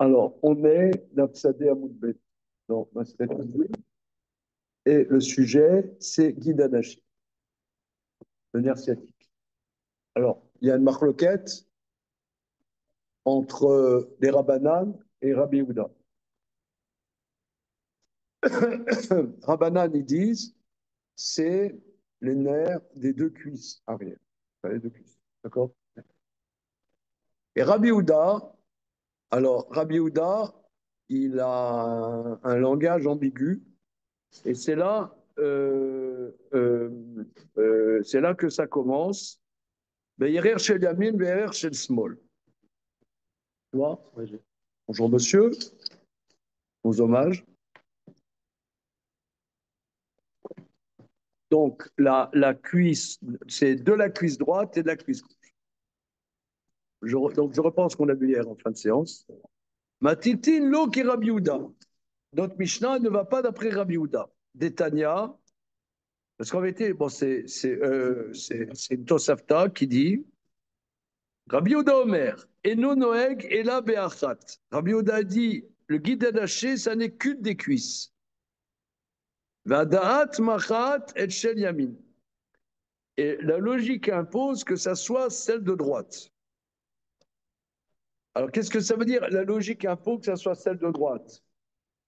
Alors, on est d'Absadé à Moudbet, dans Maseret Moudbet, et le sujet, c'est Guide Anashi, le nerf sciatique. Alors, il y a une marloquette entre les Rabbanan et Rabbi Yehuda. Rabbanan, ils disent, c'est les nerfs des deux cuisses arrière. Enfin, les deux cuisses, d'accord? Et Rabbi Yehuda, alors, Rabbi Yehuda, il a un langage ambigu, et c'est là que ça commence. Be'yerer shel yamin, be'yerer shel small. Tu vois? Bonjour monsieur, vos hommages. Donc, la cuisse, c'est de la cuisse droite et de la cuisse gauche. Donc, je reprends ce qu'on a vu hier en fin de séance. Matitin lo ki Rabbi Yehuda. Notre Mishnah ne va pas d'après Rabbi Yehuda. D'Etania, parce qu'en vérité, bon, c'est une Tosafta qui dit Rabbi Yehuda Omer, Eno Noeg Ela Be'achat. Rabbi Yehuda dit le guide anaché, ça n'est qu'une des cuisses. Vadaat machat et shel yamin. Et la logique impose que ça soit celle de droite. Alors, qu'est-ce que ça veut dire? La logique impose que ça soit celle de droite.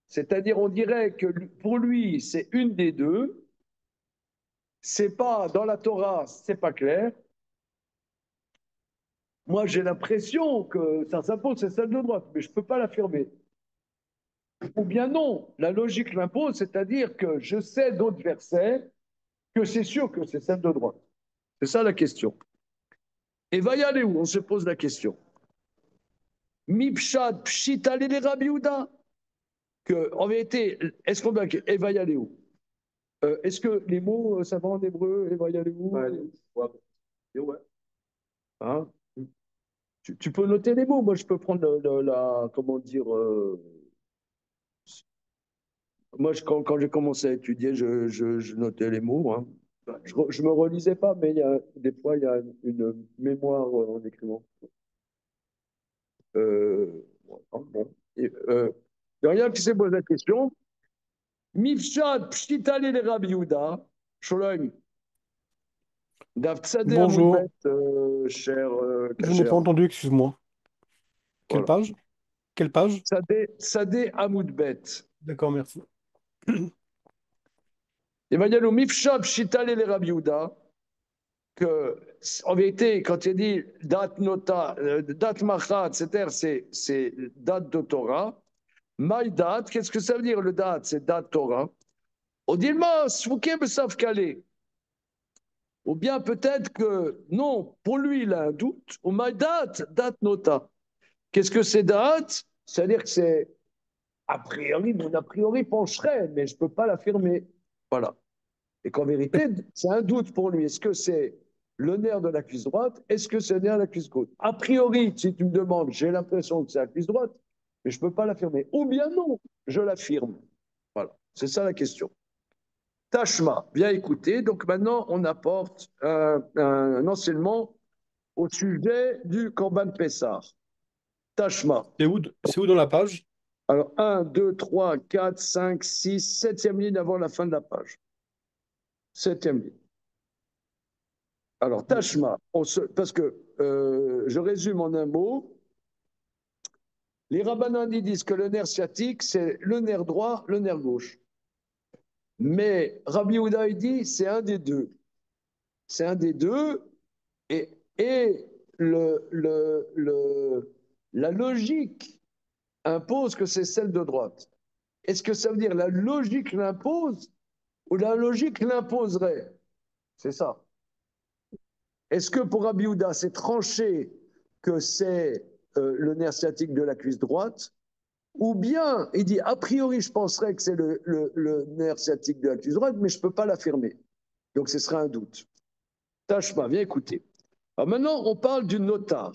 C'est-à-dire, on dirait que pour lui, c'est une des deux. C'est pas dans la Torah, c'est pas clair. Moi, j'ai l'impression que ça s'impose, c'est celle de droite, mais je peux pas l'affirmer. Ou bien non, la logique l'impose, c'est-à-dire que je sais d'autres versets que c'est sûr que c'est celle de droite. C'est ça la question. Et va y aller où? On se pose la question. Mipshad pshita les Rabbi Yehuda. Que, en vérité, est-ce qu'on va. Et va y aller où? Est-ce que les mots, ça va en hébreu? Et va y aller où? Ouais. Ouais. Hein? Tu peux noter les mots. Moi, je peux prendre la. Comment dire. Moi, quand j'ai commencé à étudier, je notais les mots. Hein. Je me relisais pas, mais des fois, il y a une mémoire en écrivant. Bon. Il y a rien qui s'est posé la question. Mifshad pshitale le Rabbi Yehuda, Sholem, Davtzadeh Bonjour, Amoudbet, cher je n'ai Kacher. pas entendu, excuse-moi. Quelle Voilà. page? Quelle page? Sadeh Amoudbet. D'accord, merci. Et Emmanuel Mifshad pshitale le Rabbi Yehuda, que, en vérité, quand il dit date nota, date machat, c'est-à-dire c'est date de Torah. My date, qu'est-ce que ça veut dire le date? C'est date Torah. On dit, vous qui savent caler. Ou bien peut-être que non, pour lui, il a un doute. Ou my date, date nota. Qu'est-ce que c'est date? C'est-à-dire que c'est a priori, mon a priori pencherait, mais je ne peux pas l'affirmer. Voilà. Et qu'en vérité, c'est un doute pour lui. Est-ce que c'est le nerf de la cuisse droite? Est-ce que c'est le nerf de la cuisse gauche? A priori, si tu me demandes, j'ai l'impression que c'est la cuisse droite, mais je ne peux pas l'affirmer. Ou bien non, je l'affirme. Voilà. C'est ça la question. Tashma, bien écouter. Donc maintenant, on apporte un enseignement au sujet du Korban Pessah. Tashma. C'est où dans la page? Alors, 1, 2, 3, 4, 5, 6, septième ligne avant la fin de la page. Septième ligne. Alors, Tashma, parce que je résume en un mot. Les rabbinans disent que le nerf sciatique, c'est le nerf droit, le nerf gauche. Mais Rabbi Yehuda dit c'est un des deux. C'est un des deux. Et la logique impose que c'est celle de droite. Est-ce que ça veut dire la logique l'impose ou la logique l'imposerait? C'est ça. Est-ce que pour Rabbi Yehuda, c'est tranché que c'est le nerf sciatique de la cuisse droite? Ou bien, il dit, a priori, je penserais que c'est le nerf sciatique de la cuisse droite, mais je ne peux pas l'affirmer. Donc, ce serait un doute. Tâche-moi, viens écouter. Alors maintenant, on parle du notar.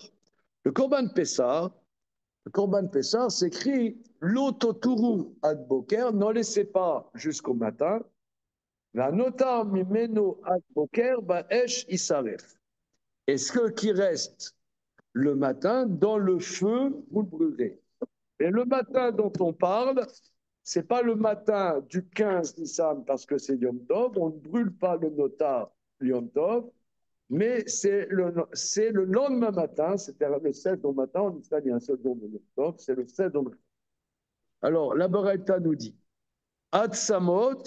Le Korban Pessah s'écrit l'ototuru ad boker, n'en laissez pas jusqu'au matin. La notar mimeno ad boker baesh isaref. Et ce qui reste le matin, dans le feu, vous le brûlerez. Et le matin dont on parle, c'est pas le matin du 15 Nissan parce que c'est Yom Tov, on ne brûle pas le notar Yom Tov, mais c'est le lendemain matin, c'est-à-dire le 16 au matin, en Israël il y a un seul jour de Yom Tov, c'est le 16 au matin. Alors, la Baraita nous dit, Ad Samot,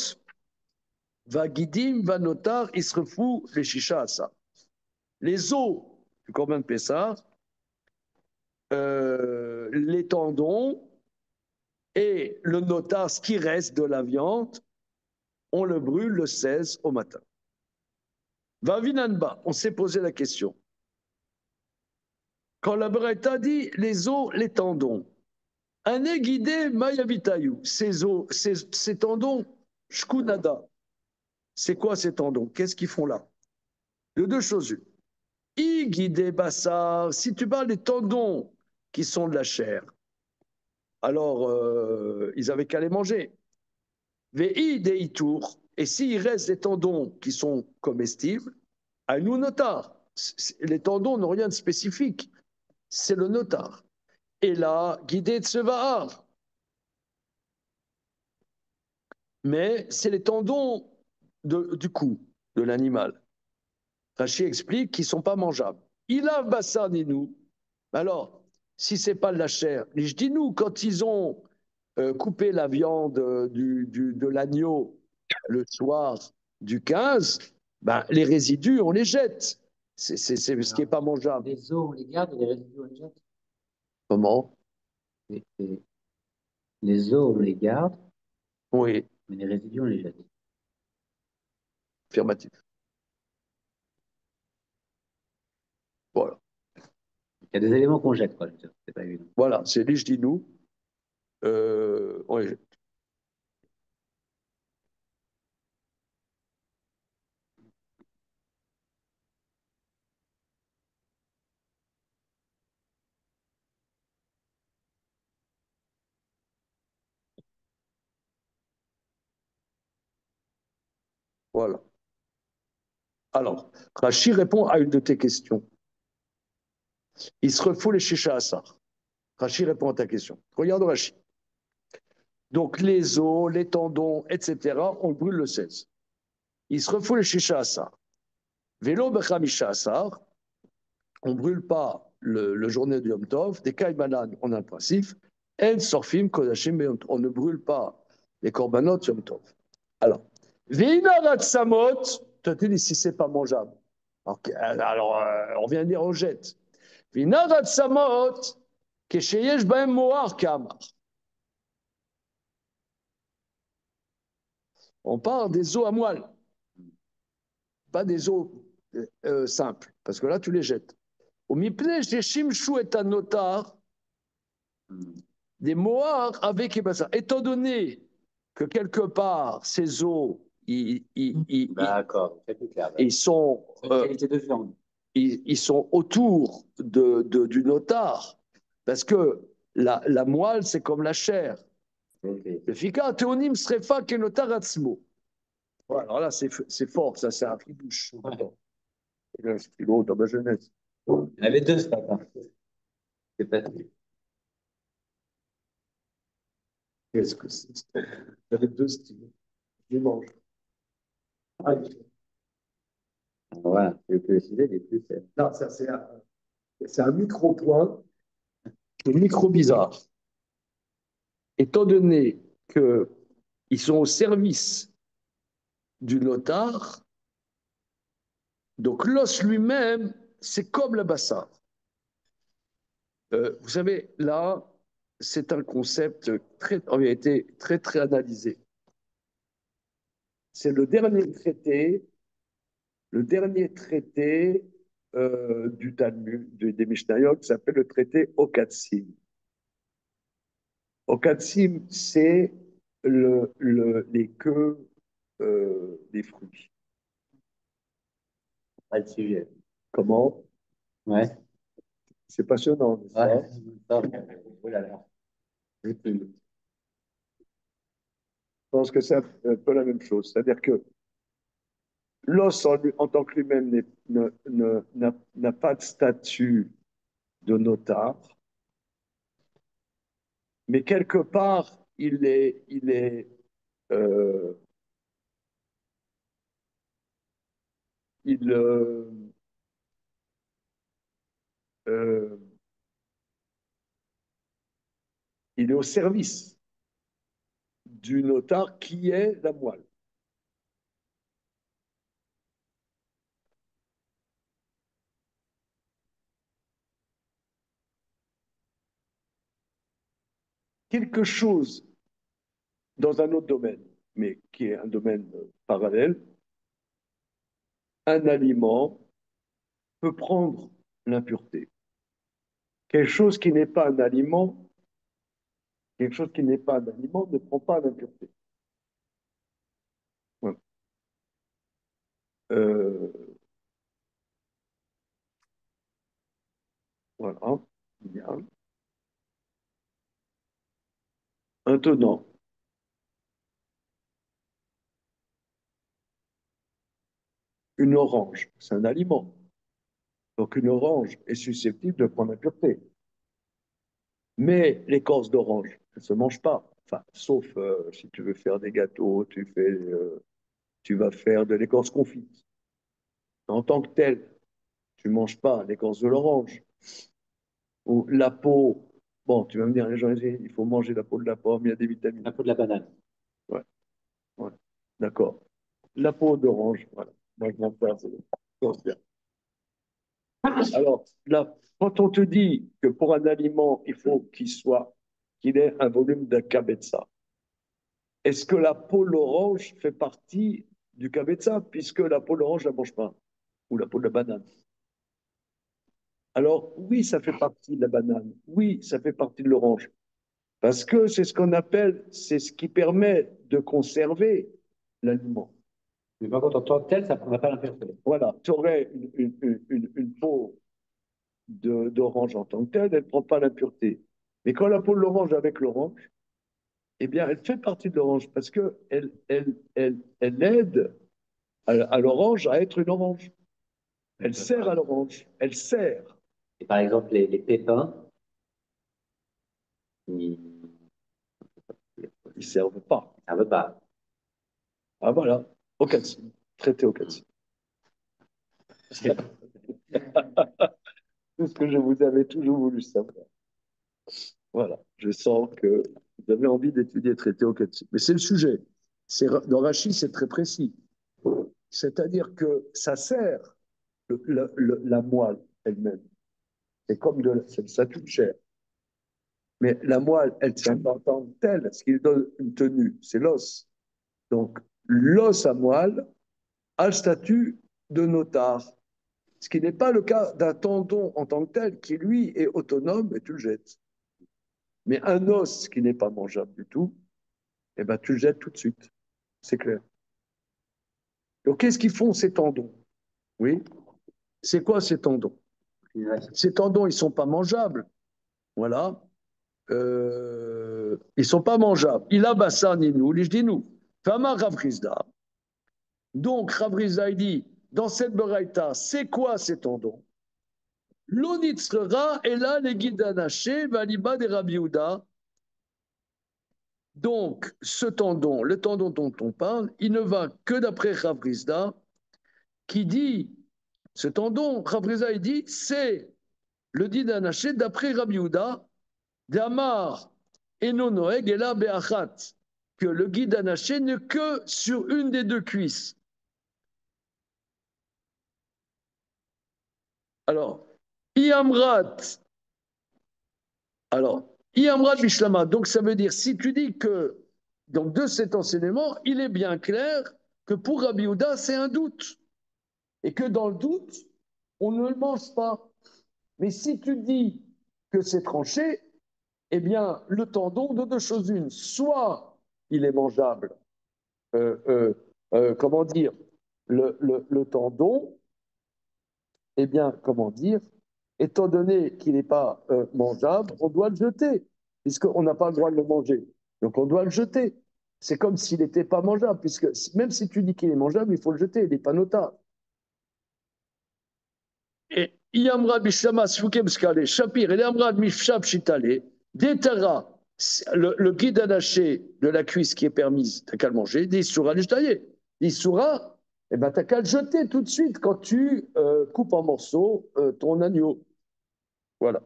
va Gidim, va Notar, Isrefu, les Shisha Asa. Les os du Corban de Pessah, les tendons et le notar, ce qui reste de la viande, on le brûle le 16 au matin. Vavinanba, on s'est posé la question. Quand la Beretta dit les os, les tendons, un guidé Mayavitayu, ces os, ces tendons, Shkunada, c'est quoi ces tendons? Qu'est-ce qu'ils font là? De deux choses une. Guidé Bassar, si tu parles des tendons qui sont de la chair, alors ils avaient qu'à les manger. Vei deitour, et s'il reste des tendons qui sont comestibles, à nous notar. Les tendons n'ont rien de spécifique, c'est le notar. Et là, guidé de Tsevahar. Mais c'est les tendons du cou de l'animal. Rachid explique qu'ils ne sont pas mangeables. Il a Bassar nous. Alors, si ce n'est pas de la chair, je dis nous, quand ils ont coupé la viande de l'agneau le soir du 15, ben, les résidus, on les jette. C'est ce qui n'est pas mangeable. Les os, on les garde et les résidus, on les jette. Comment? Les os, on les garde, Oui, mais les résidus, on les jette. affirmatif. Voilà. Il y a des éléments qu'on jette, quoi. C'est pas évident. Voilà, c'est l'Ijdinu. On les jette. Voilà. Alors, Rachid répond à une de tes questions. Il se refoule les chicha assar. Rachid répond à ta question. Regarde Rachid. Donc, les os, les tendons, etc., on brûle le 16. Il se refoule les chicha assar. Vélo bechamisha assar, on ne brûle pas le journée du Yom Tov. Des kaïmanan, on a un principe. En sorfim kodashim, on ne brûle pas les korbanot Yom Tov. Alors, Veinarat samot, tu te dis si c'est pas mangeable. Alors, on vient de dire on jette. Veinarat samot, kesheyesh baem moar kamar. On parle des os à moelle, pas des os simples, parce que là, tu les jettes. Au mipne, chez Shimshu et un notar, des moars avec Ebassa. Étant donné que quelque part, ces os, D'accord, c'est plus clair. ils sont, qualité de viande. ils sont autour du notar, parce que la moelle, c'est comme la chair. Le fika, théonim srefa ke notar atzmo. Alors là, c'est fort, ça, c'est un tribouche. Il a un stylo dans ma jeunesse. Il y en avait deux ce matin. C'est pas tout. Qu'est-ce que c'est? J'avais deux stylos. Je les mange. Ah, Voilà, je peux décider des plus. non, ça, c'est un micro-point, un micro-bizarre. Étant donné qu'ils sont au service du notar, donc l'os lui-même, c'est comme le bassa. Vous savez, là, c'est un concept en réalité très, très analysé. C'est le dernier traité du Talmud, des Mishnayot, qui s'appelle le traité Okatsim. Okatsim, c'est les queues des fruits. Pas le sujet. Comment? Ouais. C'est passionnant, n'est-ce pas? Oh là là. Je pense que c'est un peu la même chose. C'est-à-dire que l'os en tant que lui-même n'a pas de statut de notar, mais quelque part, euh, il, euh, il est au service du notaire qui est la moelle. Quelque chose dans un autre domaine, mais qui est un domaine parallèle, un aliment peut prendre l'impureté. Quelque chose qui n'est pas un aliment, quelque chose qui n'est pas un aliment ne prend pas l'impureté. Voilà. Euh, voilà. Bien. Maintenant, une orange, c'est un aliment. Donc une orange est susceptible de prendre l'impureté. Mais l'écorce d'orange, elle ne se mange pas. Enfin, sauf si tu veux faire des gâteaux, tu vas faire de l'écorce confite. En tant que telle, tu ne manges pas l'écorce de l'orange. Ou la peau. Bon, tu vas me dire, les gens disent, il faut manger la peau de la pomme, il y a des vitamines. Un peu de la banane. Ouais, ouais. D'accord. La peau d'orange, voilà. Moi, je m'en fais, c'est bien. Alors, là, quand on te dit que pour un aliment, il faut qu'il ait un volume d'un kabetza, est-ce que la peau de l'orange fait partie du kabetza, puisque la peau de l'orange, je ne la mange pas, ou la peau de la banane? Alors, oui, ça fait partie de la banane, oui, ça fait partie de l'orange, parce que c'est ce qu'on appelle, c'est ce qui permet de conserver l'aliment. Mais par contre, en tant que tel, ça ne prendra pas l'impureté. Voilà, tu aurais une peau d'orange en tant que telle, elle ne prend pas l'impureté. Mais quand la peau de l'orange avec l'orange, eh bien, elle fait partie de l'orange parce qu'elle aide à l'orange à être une orange. Elle sert à l'orange. Elle sert. Et par exemple, les pépins, ils Ils ne servent pas. ne servent pas. Ah voilà, au Okatsi, traité au Okatsi. Tout ce que je vous avais toujours voulu savoir. Voilà, je sens que vous avez envie d'étudier traité au Okatsi. Mais c'est le sujet. Dans Rachid, c'est très précis. C'est-à-dire que ça sert la moelle elle-même. C'est comme c'est le statut de chair. Mais la moelle, elle tient pas en tant que telle. Ce qui lui donne une tenue, c'est l'os. Donc, l'os à moelle a le statut de notar. Ce qui n'est pas le cas d'un tendon en tant que tel, qui lui est autonome et tu le jettes. Mais un os qui n'est pas mangeable du tout, eh ben, tu le jettes tout de suite. C'est clair. Donc, qu'est-ce qu'ils font ces tendons? Oui. C'est quoi ces tendons? Ces tendons, ils ne sont pas mangeables. Voilà. Ils ne sont pas mangeables. Il a bassin ni nous, je dis nous. Fama Ravrizda. Donc, Ravrizda, il dit, dans cette beraïta, c'est quoi ces tendons? L'onitzrera est là, les guides anaché, valiba des Rabiouda. Donc, ce tendon, le tendon dont on parle, il ne va que d'après Ravrizda, qui dit, ce tendon, Ravrizda, il dit, c'est le dit d'anaché d'après Rabiouda, d'Amar et Nonoeg et là Be'achat, que le guide anaché n'est que sur une des deux cuisses. Alors, Iamrat, Bishlama, donc ça veut dire, si tu dis que, donc de cet enseignement, il est bien clair que pour Rabbi Yehuda, c'est un doute. Et que dans le doute, on ne le mange pas. Mais si tu dis que c'est tranché, eh bien, le tendon, de deux choses une, soit il est mangeable, comment dire, le tendon, eh bien, comment dire, étant donné qu'il n'est pas mangeable, on doit le jeter, puisqu'on n'a pas le droit de le manger. Donc, on doit le jeter. C'est comme s'il n'était pas mangeable, puisque même si tu dis qu'il est mangeable, il faut le jeter, il n'est pas notable. Et Iamra Bishama Sfukem Skale, Shapir, et Iamra Mifshab Shitale, Detara, Le guide anaché de la cuisse qui est permise, t'as qu'à le manger, des soura l'ishtaye. Des soura, eh ben, t'as qu'à le jeter tout de suite quand tu coupes en morceaux ton agneau. Voilà.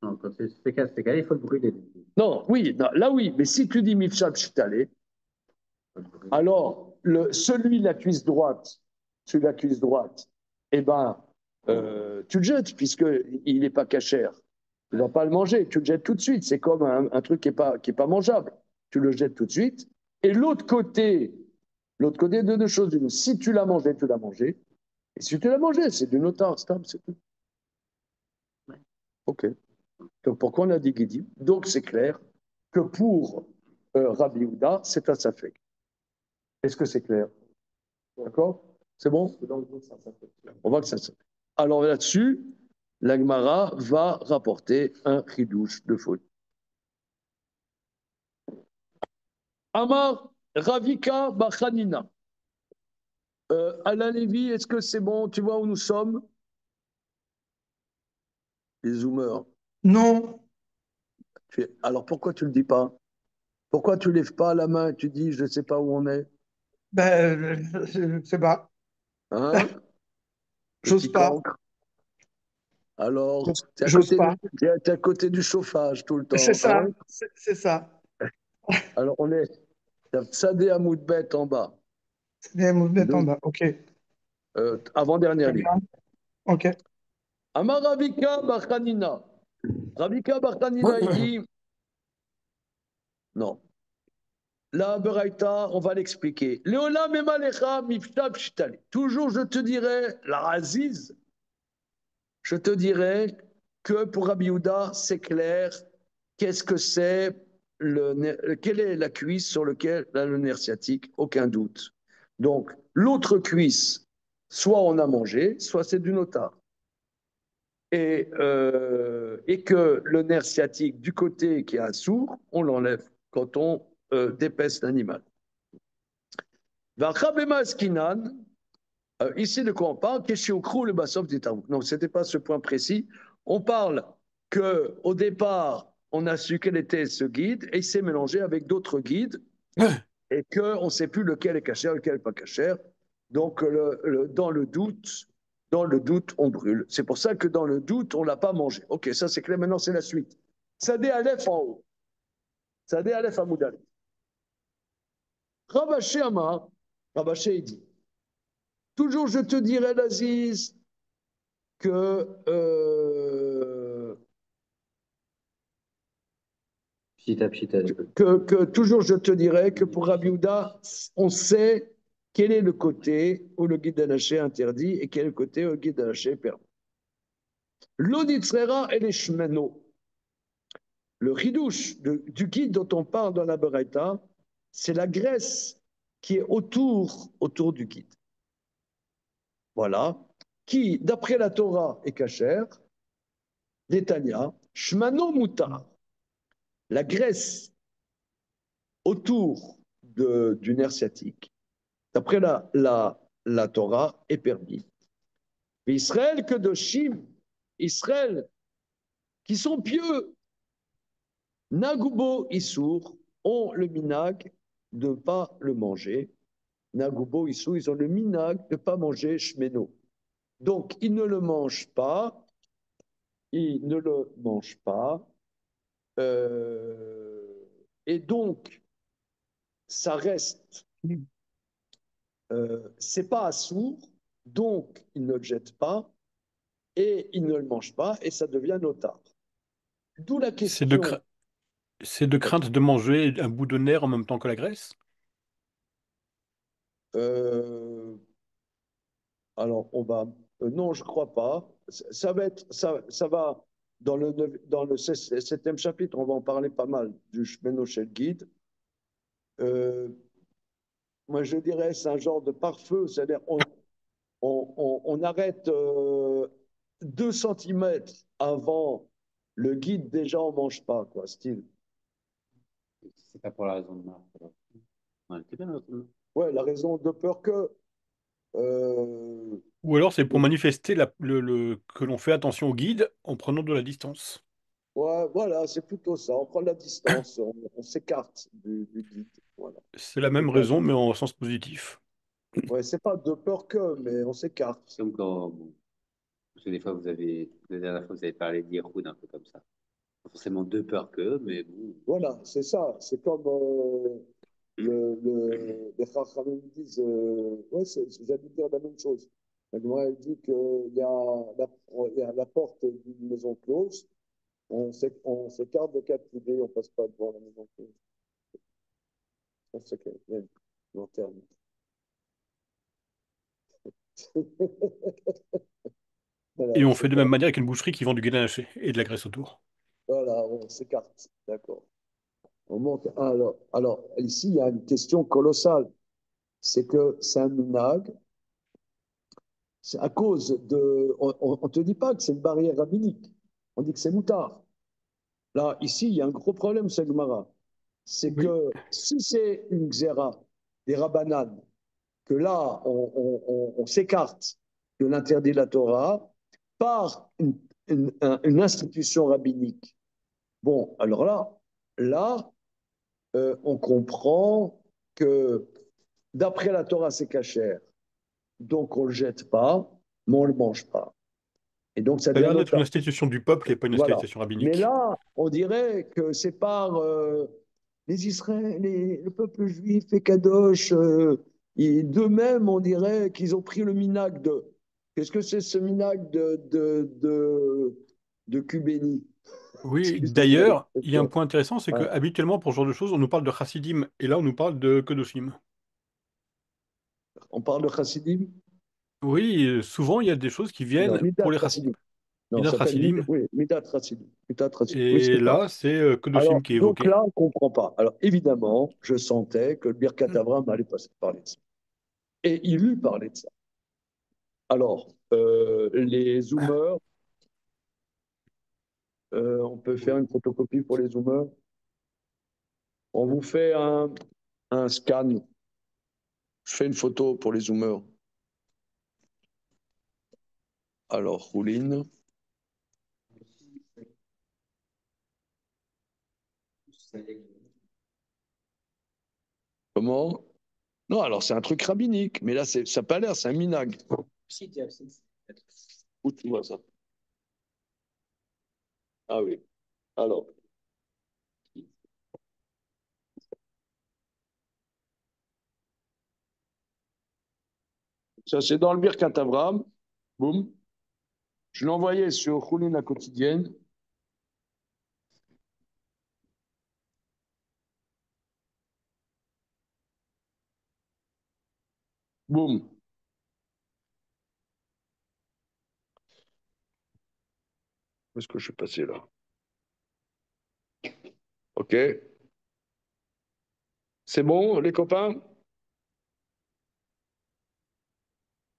Non, quand c'est ce cas-là, il faut le brûler. Non, oui, non, là oui, mais si tu dis mifshab shitale, alors celui de la cuisse droite, eh ben, tu le jettes puisqu'il n'est pas cachère. Tu ne vas pas le manger, tu le jettes tout de suite. C'est comme un truc qui est pas mangeable. Tu le jettes tout de suite. Et l'autre côté, de deux choses. Si tu l'as mangé, tu l'as mangé. Et si tu l'as mangé, c'est du notar, c'est tout. OK. Donc pourquoi on a dit Guidi? Donc c'est clair que pour Rabbi Houda, c'est un safek. Est-ce que c'est clair? D'accord? C'est bon? On voit que ça s'appelle. Alors là-dessus, l'Agmara va rapporter un chidouche de folie. Amar Ravika Bachanina. Alain Lévy, est-ce que c'est bon? Tu vois où nous sommes? Les zoomers. Non, Alors pourquoi tu ne le dis pas? Pourquoi tu ne lèves pas la main et tu dis je ne sais pas où on est? ben, je sais pas. Hein? J'ose Petit pas. cancre. Alors, tu J'ose pas. es à côté du chauffage tout le C'est temps. ça, Hein? c'est ça. Alors, on est Sadé Amoudbet en bas. C'est bien, vous êtes en Donc, bas. Ok, avant-dernière très ligne. bien. Ok. Amar Ravika Bachanina. Ravika Bachanina, il dit non. La Beraïta, on va l'expliquer. Léolam Emalecha Miftab Shtali. Toujours, je te dirais, la Aziz, je te dirais que pour Rabbi Yehuda, c'est clair, qu'est-ce que c'est, quelle est la cuisse sur laquelle a le nerf sciatique, aucun doute. Donc, l'autre cuisse, soit on a mangé, soit c'est du notar. Et que le nerf sciatique du côté qui est sourd, on l'enlève quand on dépèce l'animal. Ici, de quoi on parle? Non, ce n'était pas ce point précis. On parle qu'au départ, on a su quel était ce guide et il s'est mélangé avec d'autres guides et qu'on ne sait plus lequel est cachère, lequel n'est pas cachère. Donc, dans le doute, on brûle. C'est pour ça que dans le doute, on ne l'a pas mangé. Ok, ça c'est clair. Maintenant, c'est la suite. Sadé Aleph en haut. Sadé Aleph à Moudal. Rabaché Amar, Rabaché, il dit toujours, je te dirai, l'Aziz, que, Pchita, pchita. toujours je te dirai que pour Rabbi Yehuda, on sait quel est le côté où le guide d'Anaché est interdit et quel est le côté où le guide d'Anaché est permis. L'Oditzrera et les Shmeno. Le ridouche du guide dont on parle dans la Beraïta, c'est la graisse qui est autour du guide. Voilà. Qui, d'après la Torah, est cachère. Détania, Shmano Mutar. La graisse autour du nerf sciatique, d'après la Torah, est permis. Mais Israël que de Shim, Israël qui sont pieux, Nagubo Issour, ont le minag de ne pas le manger. Nagubo Issour, ils ont le minag de ne pas manger Shmeno. Donc, ils ne le mangent pas. Ils ne le mangent pas. Et donc, ça reste c'est pas assourd, donc il ne le jette pas et il ne le mange pas et ça devient notar. D'où la C'est de, question. c'est de crainte de manger un bout de nerf en même temps que la graisse? Euh, alors on va. Non, je crois pas. Ça va être. Ça va. Dans le septième chapitre, on va en parler pas mal du Shmeno Shel Guide. Moi, je dirais c'est un genre de pare-feu, c'est-à-dire on arrête 2 centimètres avant le guide, déjà on ne mange pas, quoi, style. C'est pas pour la raison de marque. Ouais, c'est bien la raison de marque. Ouais, la raison de peur que. euh, Ou alors c'est pour manifester que l'on fait attention au guide en prenant de la distance. Ouais, voilà, c'est plutôt ça. On prend la distance, on s'écarte du guide. Voilà. C'est la même raison, mais en sens positif. Ouais, c'est pas de peur que, mais on s'écarte. C'est comme quand, bon, parce que des fois, la dernière fois, vous avez parlé d'Yehud, un peu comme ça. Pas forcément de peur que, mais bon. Voilà, c'est ça. C'est comme les Chachamim disent, ouais, j'allais dire la même chose. La Gemara, elle dit qu'il y a il y a la porte d'une maison close, on s'écarte de quatre idées, on passe pas devant la maison close. C'est long terme. Et Voilà, on c'est fait de ça. même manière avec une boucherie qui vend du guédin haché et de la graisse autour. Voilà, on s'écarte. D'accord. On monte. Alors, ici, il y a une question colossale. C'est que c'est un minag. C'est à cause de. On ne te dit pas que c'est une barrière rabbinique. On dit que c'est moutard. Là, ici, il y a un gros problème, c'est Gemara. C'est Oui. que si c'est une xéra, des rabbanan, que là, on s'écarte de l'interdit de la Torah par une institution rabbinique. Bon, alors là, on comprend que d'après la Torah, c'est cachère. Donc, on ne le jette pas, mais on ne le mange pas. Et donc, ça Ça a devient l'air d'être une notable. institution du peuple et pas une Voilà. institution Mais rabbinique. là, on dirait que c'est par les Israéliens, le peuple juif et Kadosh, d'eux-mêmes, on dirait qu'ils ont pris le minag de. Qu'est-ce que c'est ce minag de Cubéni? Oui, Excusez-moi d'ailleurs, il y a un l'expression. point intéressant, c'est que Hein. habituellement, pour ce genre de choses, on nous parle de chassidim, et là, on nous parle de kedoshim. On parle de chassidim? Oui, souvent, il y a des choses qui Non, viennent pour Midat les chassidim. Non, Midat ça s'appelle chassidim, Oui, Midat chassidim. Midat chassidim. Oui, et c'est ça. là, c'est kedoshim Alors, qui est donc évoqué. là, on ne comprend pas. Alors, évidemment, je sentais que le Birkat Abraham allait passer parler de ça. Et il lui parlait de ça. Alors, les zoomers, on peut faire une photocopie pour les zoomers. On vous fait un scan. Je fais une photo pour les zoomers. Alors, Rouline. Comment? Non, alors c'est un truc rabbinique, mais là, ça n'a pas l'air, c'est un minag. Où tu vois ça? Ah oui. Alors, ça, c'est dans le Birkat Abraham. Boum. Je l'ai envoyé sur Rouline la quotidienne. Boum. Où est-ce que je suis passé là? OK. C'est bon, les copains?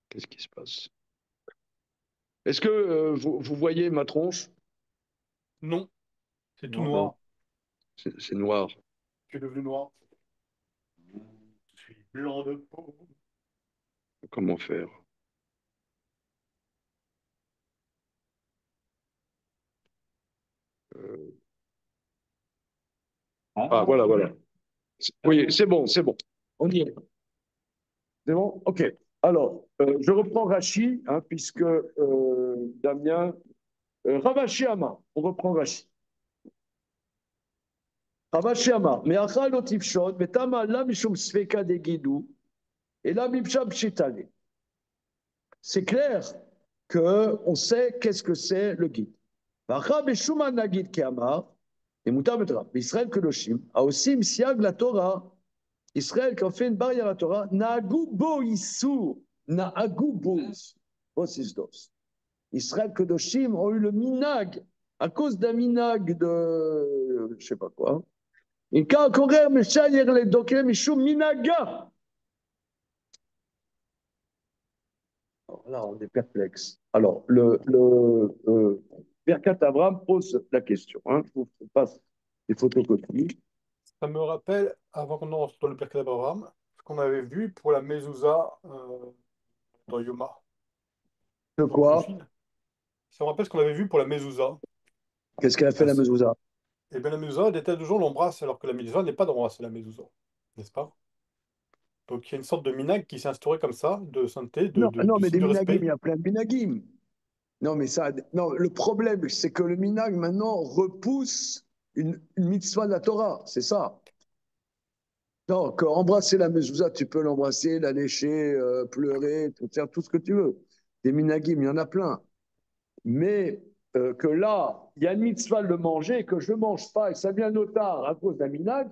Qu'est-ce qui se passe? Est-ce que vous voyez ma tronche? Non, c'est tout Non. noir. C'est noir. Tu es devenu noir. Je suis blanc de peau. Comment faire? Euh, Ah, voilà, voilà. Oui, c'est bon, c'est bon. On y est. C'est bon? OK. Alors, je reprends Rachi, hein, puisque Damien. Ravashi Ama, on reprend Rachi. Ravashi Ama, mais achal otifshot, betama la mishum sveka de guidou, et la mipsham chitale. C'est clair qu'on sait qu'est-ce que c'est le guide. Vacha beshuman nagid keamar, et mutar betra, Israël kedoshim, a aussi siag la Torah. Israël, quand on fait une barrière à la Torah, na'agu bo isur, na'agu bo isur. Israël Kedoshim ont eu le minag, à cause d'un minag de, je sais pas quoi. Et quand Korer Meshayer les Doké Mishum Minaga. Alors là, on est perplexe. Alors, Birkat Abraham pose la question. Hein. Je vous passe des photocopies. Ça me rappelle, avant qu'on entre dans le Birkat Abraham, ce qu'on avait vu pour la mezouza dans Yoma, De dans quoi? Kiddushin. Ça me rappelle ce qu'on avait vu pour la mezouza. Qu'est-ce qu'elle a fait la mezouza? Et bien la mezouza, l'état de jour l'embrasse, alors que la mezouza n'est pas d'embrasser la mezouza, n'est-ce pas? Donc il y a une sorte de minag qui s'est instauré comme ça, de sainteté, Non, non, de mais signe des de minagim, il respect. y a plein de minagim. Non, mais ça, non, le problème, c'est que le minag maintenant repousse une mitzvah de la Torah, c'est ça. Non, quand embrasser la mezouza, tu peux l'embrasser, la lécher, pleurer, faire tout ce que tu veux. Des minagim, il y en a plein. Mais que là, il y a une mitzvah de le manger, que je ne mange pas, et ça vient tard à cause d'un minag,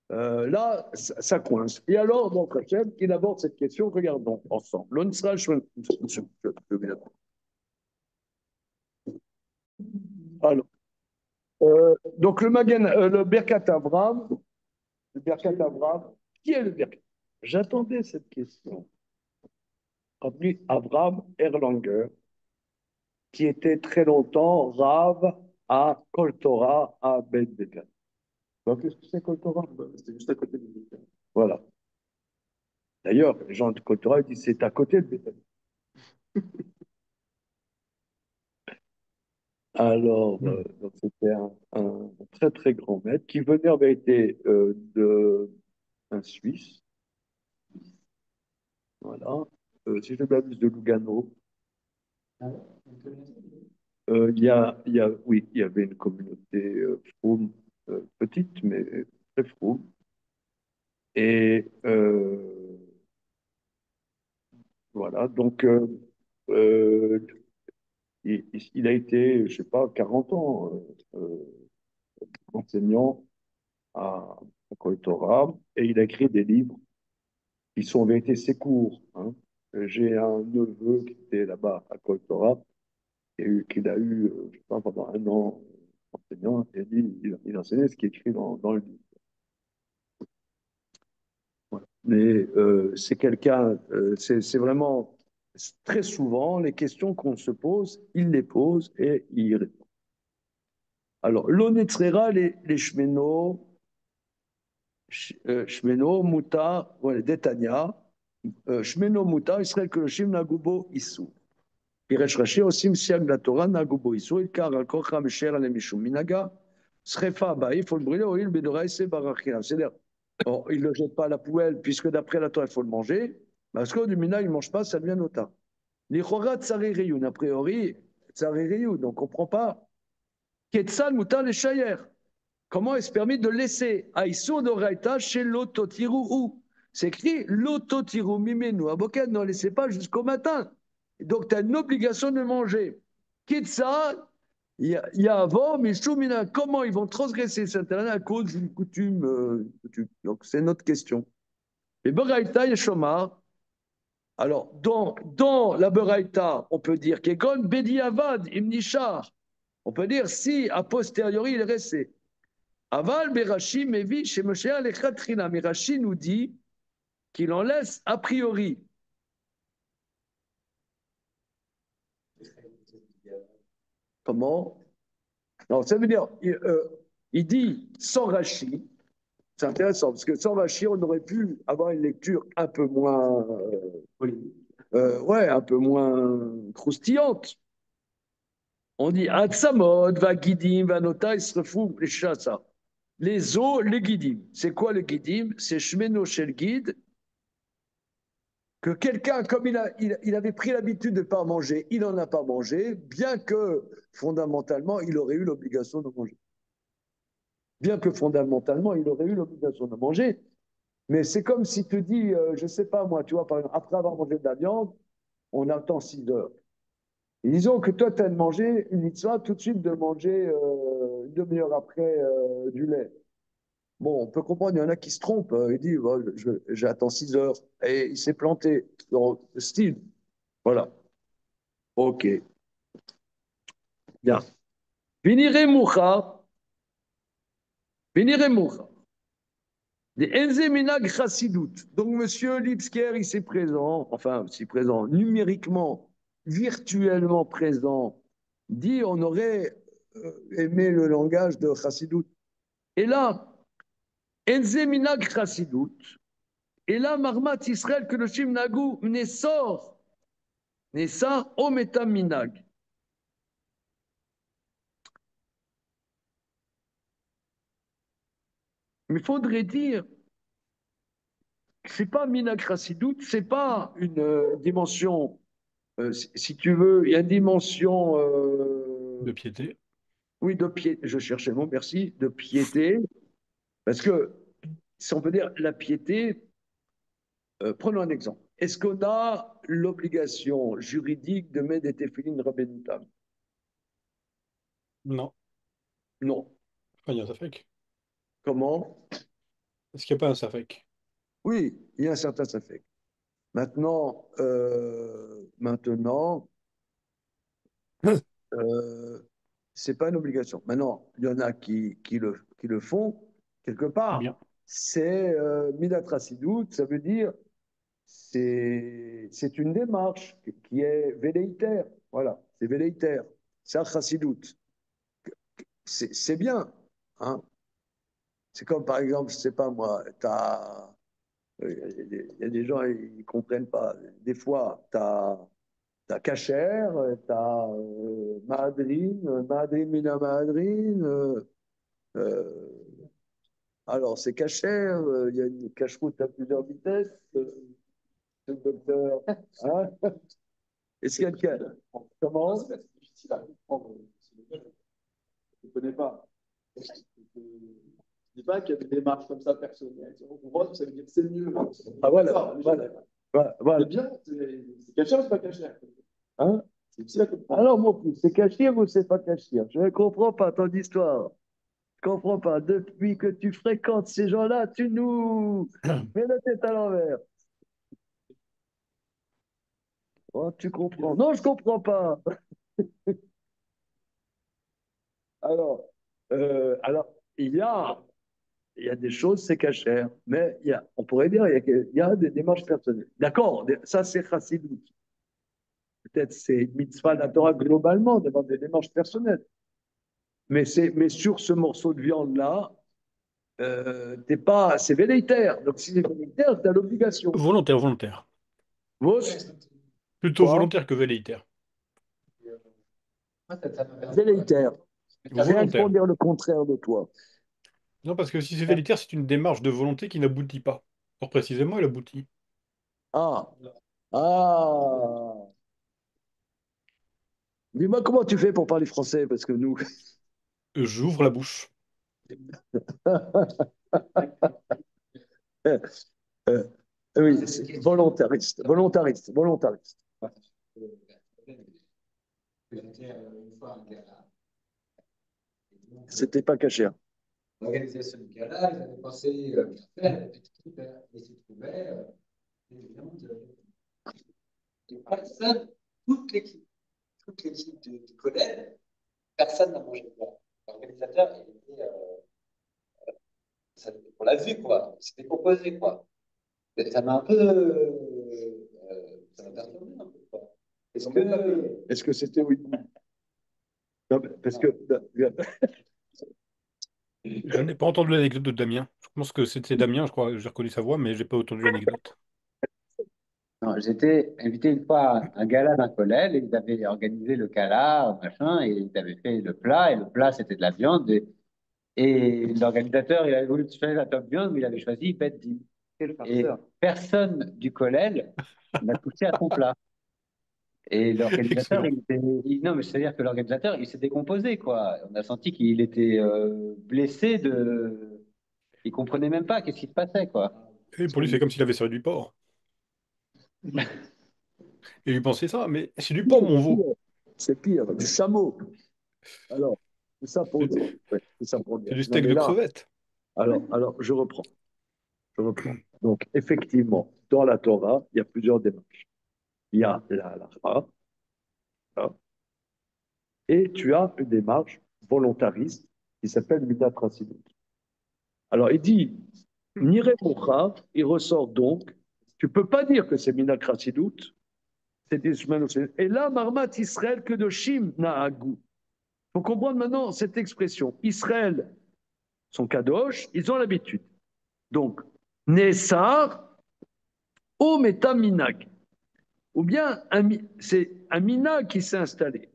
là, ça coince. Et alors, donc, Hachem, il aborde cette question, regardons ensemble. L'Onsra, alors, donc le Magen, le Birkat Avram, le Birkat Avram, qui est le Birkat? J'attendais cette question. Appelé Avram Erlanger, qui était très longtemps Rav à Kol Torah à Bet Bekan. Qu'est-ce que c'est Kol Torah? C'est juste à côté de Bet Bekan. Voilà. D'ailleurs, les gens de Kol Torah disent c'est à côté de Bekan. Alors, donc c'était un très très grand maître qui venait en vérité d'un Suisse, voilà. Si je ne m'abuse de Lugano, oui, il y avait une communauté froum, petite mais très froum. Et voilà, donc il a été, je sais pas, 40 ans enseignant à Kol Torah et il a écrit des livres qui sont en vérité assez courts, hein. J'ai un neveu qui était là-bas à Kol Torah et qu'il a eu, je sais pas, pendant un an enseignant et il enseignait ce qui est écrit dans le livre. Voilà. Mais c'est quelqu'un, c'est vraiment très souvent les questions qu'on se pose, il les pose et il répond. Alors, l'onetrera, les shmeno, shmeno, muta, ouais, detania, shmeno, muta, Israël que le shim nagubo isu. פירש רש"י עושים סייג לתורה, נהגו בו איסור, עיקר על כורחה משאר עליהם משום מנהגה, שרפה בעיף ולברילה הואיל בדורייסה ברכילה. C'est-à-dire, bon, il ne le jette pas à la poubelle, puisque d'après la Torah, il faut le manger, parce que du minag, il ne mange pas, ça devient nota. L'Ichora tsari riyun, a priori, tsari riyun, donc on ne comprend pas. Ketzal muta le shayer. Comment est-ce permis de laisser Aïssour d'Oraïta chez l'autotirou ou? C'est écrit l'autotirou mimenu. Aboket, ne laissez pas jusqu'au matin. Donc, tu as une obligation de manger. Quitte ça, il y a avant, mais Choumina, comment ils vont transgresser cet interdit à cause d'une coutume, Donc, c'est notre question. Et Beraïta et Shomar. Alors, dans la Beraïta, on peut dire Kegon Bedi Avad, Imnishar. On peut dire si, a posteriori, il est resté. Aval Berashi Mevi chez Moshe Alechatchina. Mais Rashi nous dit qu'il en laisse a priori. Comment? Non, ça veut dire, il dit sans Rashi, c'est intéressant, parce que sans Rashi, on aurait pu avoir une lecture un peu moins, ouais, un peu moins croustillante. On dit Atsamod, va Gidim, va Nota, il se refout les chassa. Les os, les Gidim. C'est quoi le Gidim? C'est Shmeno Shel Gid, que quelqu'un, comme il avait pris l'habitude de ne pas manger, il n'en a pas mangé, bien que fondamentalement, il aurait eu l'obligation de manger. Bien que fondamentalement, il aurait eu l'obligation de manger. Mais c'est comme si tu dis, je ne sais pas moi, tu vois, par exemple, après avoir mangé de la viande, on attend 6 heures. Et disons que toi, tu as mangé une mitzvah tout de suite de manger une demi-heure après du lait. Bon, on peut comprendre, il y en a qui se trompent. Il dit, bon, j'attends 6 heures. Et il s'est planté dans le style. Voilà. Ok. Bien. Vinire moucha. Vinire moucha. Des enzeminag chassidout. Donc, monsieur Lipsker, il s'est présent, enfin, si présent, numériquement, virtuellement présent, dit on aurait aimé le langage de chassidout. Et là, enzeminag chassidout. Et là, Marmat Israël, que le Shim Nagou Nessor, Nessa Ometa Minag. Mais il faudrait dire que ce n'est pas minag chassidout, ce n'est pas une dimension, si tu veux, il y a une dimension, De piété. oui, de piété, je cherchais le mot, merci, de piété, parce que, si on peut dire la piété, prenons un exemple. Est-ce qu'on a l'obligation juridique de mettre des téphilines rabbinitam? Non. Non. Enfin, il y a un safek. Comment? Est-ce qu'il n'y a pas un safek? Oui, il y a un certain safek. Maintenant, euh, c'est pas une obligation. Maintenant, il y en a qui le font quelque part. Bien. C'est midat chassidout, ça veut dire c'est une démarche qui est velléitaire. Voilà, c'est velléitaire. C'est un chassidout. C'est bien. Hein. C'est comme par exemple, je sais pas moi, il y a des gens ils ne comprennent pas. Des fois, tu as Kacher, tu as Mahadrin, Mina Mahadrin. Alors, c'est Kacher, il y a une cache-route à plusieurs vitesses. Le docteur. Hein. Est-ce qu'il y a lequel? Comment? C'est difficile à comprendre. Je ne connais pas. Je ne dis pas qu'il y a des démarches comme ça personnelles. On voit, ça veut dire que c'est mieux. Ah voilà, voilà. C'est bien, c'est caché ou c'est pas caché? Hein? C'est difficile à comprendre. Alors, mon fils, c'est caché ou c'est pas caché? Je ne comprends pas ton histoire. Je ne comprends pas. Depuis que tu fréquentes ces gens-là, tu nous mets la tête à l'envers. Oh, tu comprends. Non, je ne comprends pas. Alors, alors il y a des choses, c'est cachère, mais on pourrait dire il y a des démarches personnelles. D'accord, ça c'est chassidut. Peut-être c'est mitzvah de la Torah globalement d'avoir des démarches personnelles. Mais sur ce morceau de viande-là, c'est velléitaire. Donc si c'est velléitaire, tu as l'obligation. Volontaire, volontaire. Vos, Plutôt quoi? volontaire que velléitaire. Velléitaire. Rien pour Volontaire. dire le contraire de toi. Non, parce que si c'est velléitaire, c'est une démarche de volonté qui n'aboutit pas. Or, précisément, elle aboutit. Ah, ah. Dis-moi comment tu fais pour parler français, parce que nous. J'ouvre la bouche. Euh, euh, oui, c'est volontariste, volontariste, volontariste. C'était pas caché. Hein. L'organisation du gala, ils avaient pensé faire une petite équipe et s'y trouvaient évidemment de personne, toute l'équipe du collège, personne n'a mangé de gala. L'organisateur, il était on l'a vu quoi, il s'était composé quoi. Ça m'a un peu ça m'a perturbé un peu quoi. Est-ce que c'était oui? Non, parce que Je n'ai pas entendu l'anecdote de Damien. Je pense que c'était Damien, je crois. J'ai reconnu sa voix, mais j'ai pas entendu l'anecdote. Non, j'étais invité une fois à un gala d'un collège et ils avaient organisé le gala, machin, et ils avaient fait le plat, et le plat c'était de la viande, et l'organisateur, il avait voulu choisir la top viande, mais il avait choisi bête d'île. Et personne du collège n'a touché à son plat. Et l'organisateur, Excellent. non, mais c'est-à-dire que l'organisateur, il s'est décomposé, quoi. On a senti qu'il était blessé il comprenait même pas qu'est-ce qui se passait, quoi. Et pour lui, c'est comme s'il avait servi du porc. Et lui pensait ça, mais c'est du porc, mon veau. c'est pire, du chameau. Alors, c'est ça pour C'est dire. Ouais, c'est ça pour dire. du Non, steak mais de là, crevette. alors, je reprends. Je reprends. Donc, effectivement, dans la Torah, il y a plusieurs démarches. Il y a la halakha, hein, et tu as une démarche volontariste qui s'appelle Midat Chassidut. Alors, il dit, Nire Mocha, il ressort donc, tu peux pas dire que c'est Midat Chassidut, c'est Ishmael. Et là, Marmat Israël que de Shim Naagu. Il faut comprendre maintenant cette expression. Israël, sont kadosh, ils ont l'habitude. Donc, Nessar, O Metaminag. Ou bien, c'est un minag qui s'est installé.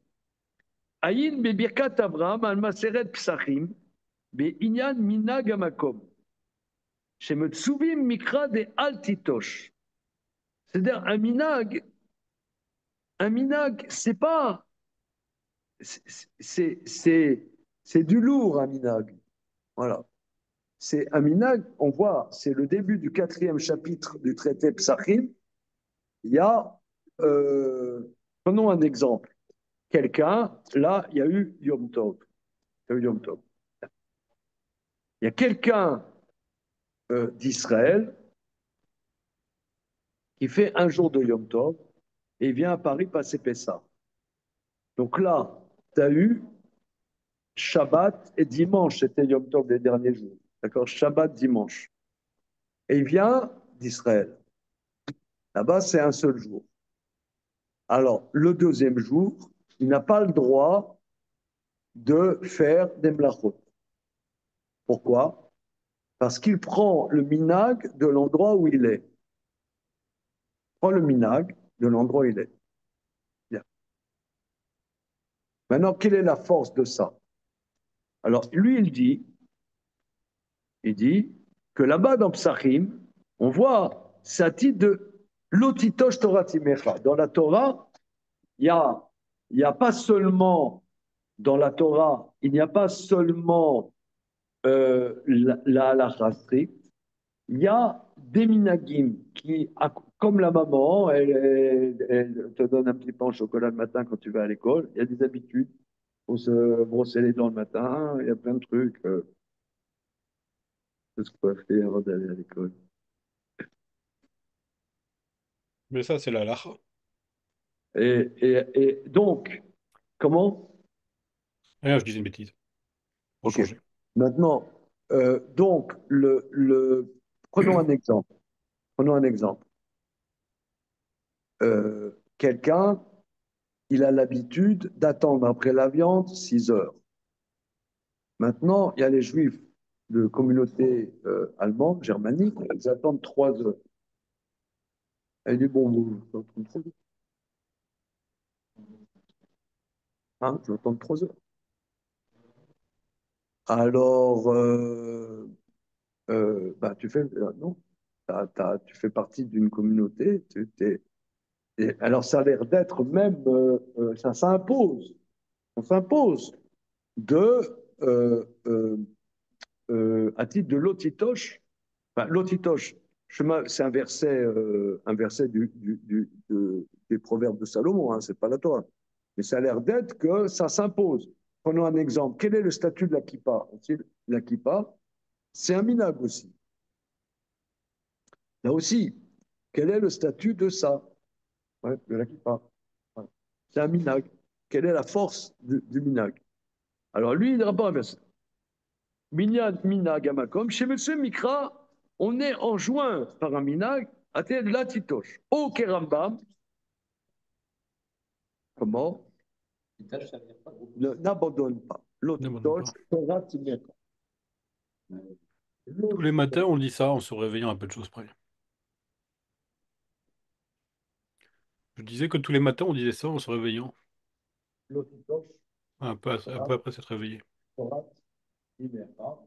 Aïn Bebirkat Abraham, Al Maseret Psachim, Be Inyan Minag Amakom. chez Metsuvim Mikra des Altitosh. C'est-à-dire un minag, c'est pas, c'est du lourd, un minag. Voilà. C'est un minag, on voit, c'est le début du 4e chapitre du traité Psachim. Il y a, prenons un exemple. Quelqu'un, là, il y a eu Yom Tov. Il y a eu Yom Tov. Il y a quelqu'un d'Israël qui fait un jour de Yom Tov et il vient à Paris passer Pessah. Donc là, tu as eu Shabbat et dimanche, c'était Yom Tov les derniers jours. D'accord? Shabbat, dimanche. Et il vient d'Israël. Là-bas, c'est un seul jour. Alors, le deuxième jour, il n'a pas le droit de faire des mlachot. Pourquoi? Parce qu'il prend le minag de l'endroit où il est. Il prend le minag de l'endroit où il est. Bien. Maintenant, quelle est la force de ça? Alors, lui, il dit que là-bas dans Psachim, on voit, c'est un titre de l'otitosh Torah Timecha. Dans la Torah, il y a pas seulement, dans la Torah, il n'y a pas seulement la halakha stricte, il y a des minagim qui, comme la maman, elle te donne un petit pain au chocolat le matin quand tu vas à l'école, il y a des habitudes. Il faut se brosser les dents le matin, il y a plein de trucs. De se coiffer avant d'aller à l'école. Mais ça, c'est la halakha. Et donc, comment? Rien, je disais une bêtise. Pour Ok. changer. Maintenant, donc, prenons un exemple. Prenons un exemple. Quelqu'un, il a l'habitude d'attendre après la viande 6 heures. Maintenant, il y a les juifs de communauté allemande, germanique, ils attendent 3 heures. Elle dit, bon, vous attendez 3 heures. Hein, je vais attendre 3 heures. Alors, bah, tu fais, non, tu fais partie d'une communauté. Alors, ça a l'air d'être même, ça s'impose. On s'impose de, à titre de l'otitoche. Enfin, l'otitoche, c'est un verset des Proverbes de Salomon, hein, c'est pas la Torah. Mais ça a l'air d'être que ça s'impose. Prenons un exemple. Quel est le statut de la kippa? La kippa, c'est un minag aussi. Là aussi, quel est le statut de ça? Ouais, de la kippa. Ouais. C'est un minag. Quelle est la force du minag? Alors lui, il rapporte un verset. Minyan minag amakom. Chez M. Mikra, on est enjoint par un minag à tel latitoche. Au Kerambam, comment? N'abandonne pas. L'otitoche, Torah Timeka. Tous les matins, on dit ça en se réveillant à peu de choses près. Je disais que tous les matins, on disait ça en se réveillant. L'otitoche, Un peu après s'être réveillé. Torah Timeka.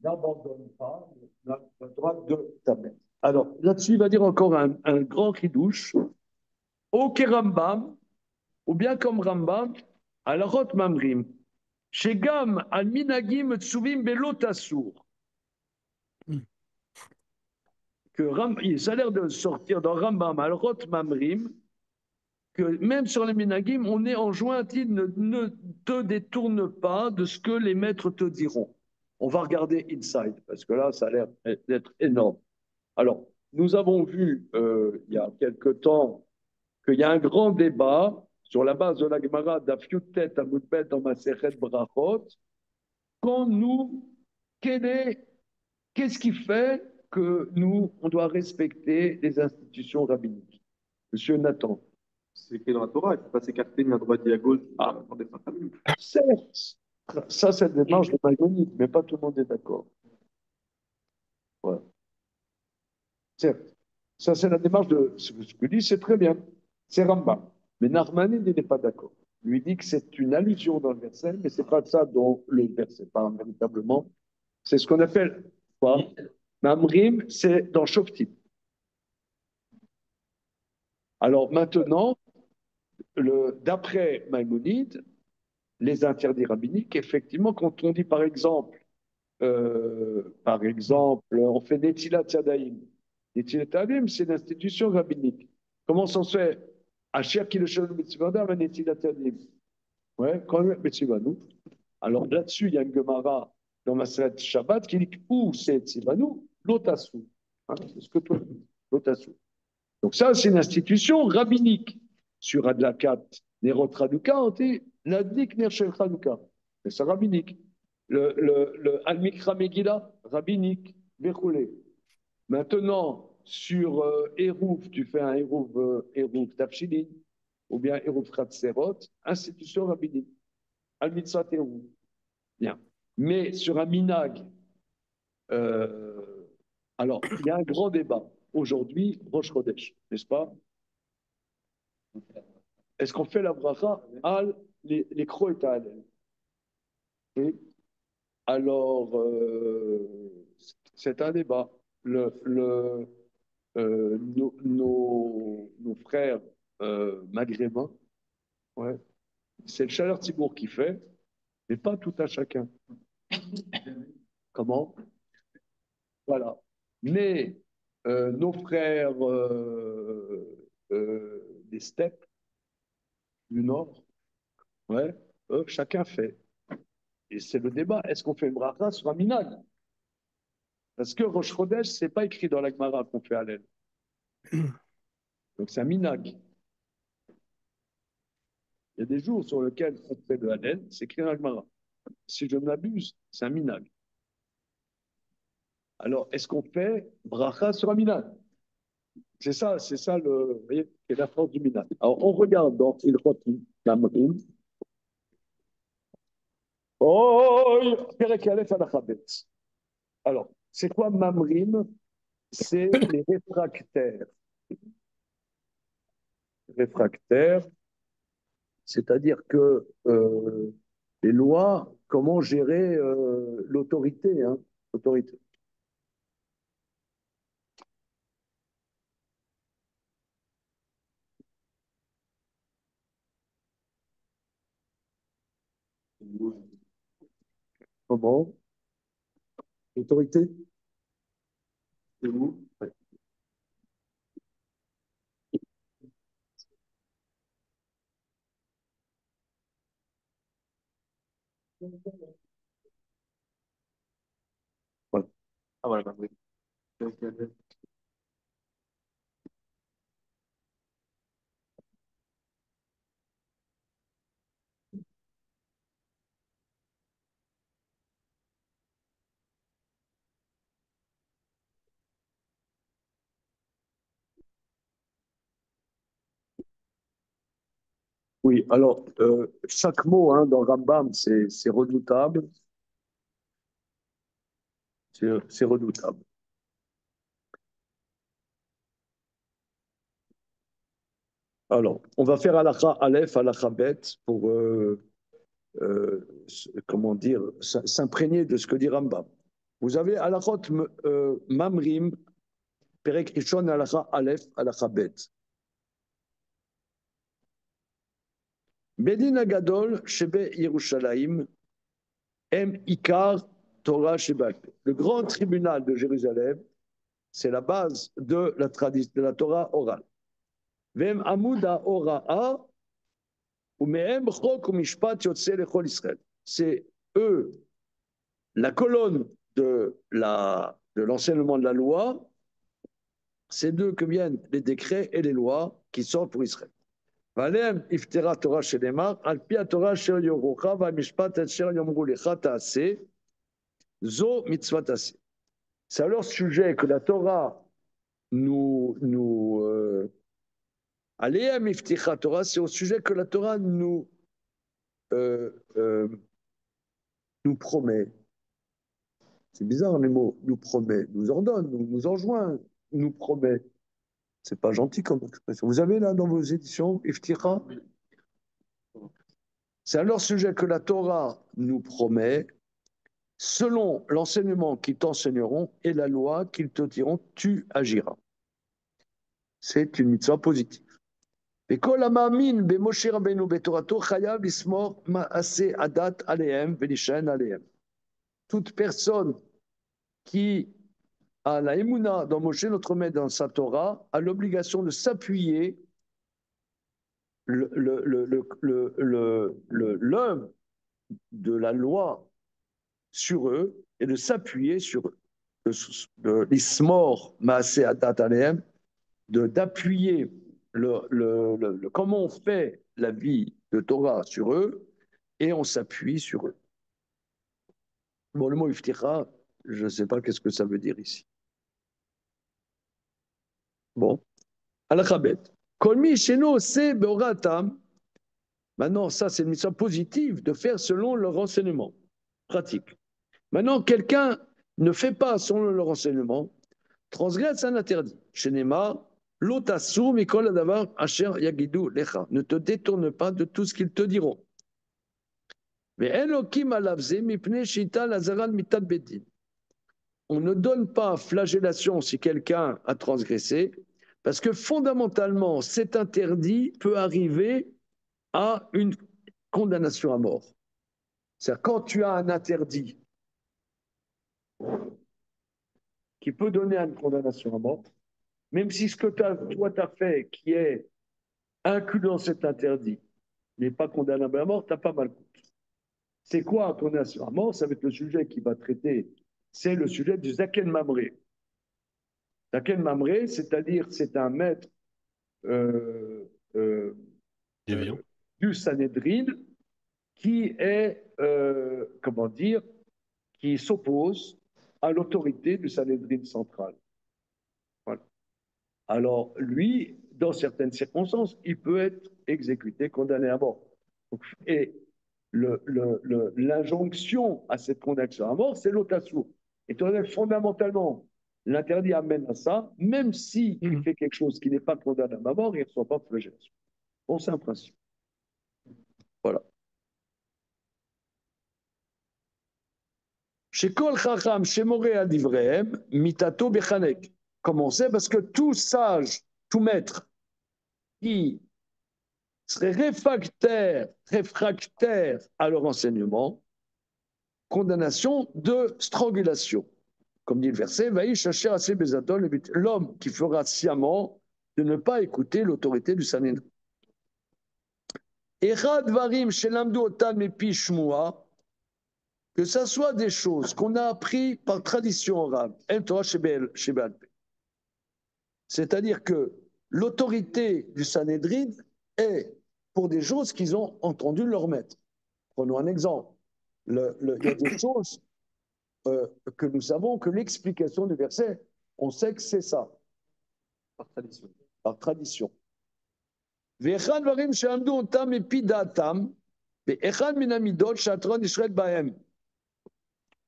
N'abandonne pas la droite de ta mère. Alors, là-dessus, il va dire encore un grand chidouche. Au Kerambam, ou bien comme Rambam, à la Rot Mamrim. Shegam al minagim tsuvim belot asur. Ça a l'air de sortir dans Rambam al Rot Mamrim, que même sur les minagim, on est enjoint, ne te détourne pas de ce que les maîtres te diront. On va regarder inside, parce que là, ça a l'air d'être énorme. Alors, nous avons vu il y a quelque temps qu'il y a un grand débat sur la base de la Gemara d'Afiutet Amudbet dans Masechet Brachot. Quand nous, qu'est-ce qui fait que nous, on doit respecter les institutions rabbiniques? Monsieur Nathan. C'est écrit dans la Torah, il ne faut pas s'écarter ni à droite ni à gauche pour des familles. Certes, ça c'est une démarche de Maïmonide, mais pas tout le monde est d'accord. Voilà. Certes, ça c'est la démarche de ce que dit, c'est très bien. C'est Rambam. Mais Narmanide, il n'est pas d'accord. Lui dit que c'est une allusion dans le verset, mais ce n'est pas ça dont le verset parle véritablement. C'est ce qu'on appelle quoi? Mamrim, c'est dans Shoftim. Alors maintenant, d'après Maïmonide, les interdits rabbiniques, effectivement, quand on dit par exemple, on fait Netilat Yadayim. Netilat Yadayim, c'est l'institution rabbinique. Comment ça se fait? Asher qui le shalom mitzvah, Netilat Yadayim. Ouais, quand même, mitzvahnu. Alors là-dessus, il y a une Gemara dans Maseret Shabbat qui dit où c'est Tzivanu, l'otasu. Hein, c'est ce que toi dis, l'otasu. Donc ça, c'est une institution rabbinique. Sur Adlakat, Nerot Traduka, on dit Ladnik Nershel Traduka. C'est rabbinique. Le Al-Mikra Megillah, rabbinique, Verroulé. Maintenant, sur Eruv, tu fais un Eruv Tafshilin, ou bien Eruv Khatserot, institution rabbinique. Al-Mitzat Eruv. Bien. Mais sur un Minag, alors, il y a un grand débat. Aujourd'hui, Rosh Chodesh, n'est-ce pas? Est-ce qu'on fait la bracha al les crocs et à Hallel? Alors, c'est un débat. Nos frères maghrébins, ouais, c'est le Chaleur Tibour qui fait, mais pas tout à chacun. Comment? Voilà. Mais nos frères des steppes du Nord, ouais, chacun fait. Et c'est le débat. Est-ce qu'on fait une bracha sur un minag? Parce que Rosh Chodesh, c'est pas écrit dans la Gemara qu'on fait Hallel. Donc c'est un minag. Il y a des jours sur lesquels on fait le Hallel, c'est écrit dans la Gemara. Si je ne m'abuse, c'est un minag. Alors, est-ce qu'on fait bracha sur un minag? C'est ça vous voyez, c'est la force du minag. Alors, on regarde dans Ilchot Mamrim. Oh, Perek Aleph Halacha Bet. Alors, c'est quoi Mamrim? C'est les réfractaires. Réfractaires, c'est-à-dire que les lois, comment gérer l'autorité, hein, l'autorité. Comment? L'autorité? C'est vous? Ouais. Ouais. Ah voilà, oui. Oui, alors, chaque mot hein, dans Rambam, c'est redoutable. C'est redoutable. Alors, on va faire halakha Aleph, halakha Bet pour, comment dire, s'imprégner de ce que dit Rambam. Vous avez halakhot Mamrim, Perek Rishon, halakha Aleph, halakha Bet. Bedin Agadol, Shebe Yerushalayim, Em Ikar, Torah Shebal. Le grand tribunal de Jérusalem, c'est la base de la Torah orale. Vem Amuda Ora'a, Umehem Chok Umishpat Yotze Lechol Israël. C'est eux, la colonne de l'enseignement de la loi, c'est d'eux que viennent les décrets et les lois qui sortent pour Israël. ועליהם הפטרה תורה שנאמר, על פי התורה אשר יורוך והמשפט אשר יאמרו לך תעשה, זו מצוות עשה. C'est à leur sujet que la Torah עליהם הבטיחה Torah, c'est au sujet que la Torah nous promet. C'est bizarre les mots, nous promet, nous ordonne, nous enjoint, nous promet. C'est pas gentil comme expression. Vous avez là dans vos éditions, Iftira? C'est à leur sujet que la Torah nous promet selon l'enseignement qu'ils t'enseigneront et la loi qu'ils te diront, tu agiras. C'est une mitzvah positive. וכל המאמין במשה רבנו בתורתו חייב לשמור מעשי הדת עליהם ולהישען עליהם. Toute personne qui a la émouna dans Moshe, notre maître, dans sa Torah, a l'obligation de s'appuyer l'œuvre de la loi sur eux et de s'appuyer sur eux. L'ismor maaseh adat alehem, d'appuyer comment on fait la vie de Torah sur eux et on s'appuie sur eux. Bon, le mot ifticha, je ne sais pas qu'est-ce que ça veut dire ici. Bon, al-Khabet. Kolmi sheno se beoratam. Maintenant, ça, c'est une mission positive de faire selon leur enseignement pratique. Maintenant, quelqu'un ne fait pas selon leur enseignement, transgresse un interdit. Shenema, lotasu mikol adavar asher yagidu lecha. Ne te détourne pas de tout ce qu'ils te diront. Mais elokim alavze mipne shita lazaran mitat bedin. On ne donne pas flagellation si quelqu'un a transgressé, parce que fondamentalement, cet interdit peut arriver à une condamnation à mort. C'est-à-dire, quand tu as un interdit qui peut donner une condamnation à mort, même si ce que toi tu as fait, qui est inclus dans cet interdit, n'est pas condamnable à mort, tu n'as pas mal compris. C'est quoi une condamnation à mort? Ça va être le sujet qui va traiter, c'est le sujet du Zaken Mamré. Zaken Mamré, c'est-à-dire c'est un maître du Sanhédrin qui est, comment dire, qui s'oppose à l'autorité du Sanhédrin central. Voilà. Alors, lui, dans certaines circonstances, il peut être exécuté, condamné à mort. Et l'injonction à cette condamnation à mort, c'est l'otassou. Et fondamentalement, l'interdit amène à ça, même s'il fait quelque chose qui n'est pas condamnable à mort, il ne reçoit pas de flagellation. Bon, c'est un principe. Voilà. Chez Kol Chacham, chez Moré Adivrehem, Mitato Bechanek. Comment on sait? Parce que tout sage, tout maître qui serait réfractaire à leur enseignement, condamnation de strangulation. Comme dit le verset, l'homme qui fera sciemment de ne pas écouter l'autorité du Sanhédrin. Echad varim shelamdu otan mepi shmua, que ce soit des choses qu'on a appris par tradition orale, c'est-à-dire que l'autorité du Sanhédrin est pour des choses qu'ils ont entendu leur maître. Prenons un exemple. Il y a des choses que nous savons que l'explication du verset, on sait que c'est ça. Par tradition. Par tradition.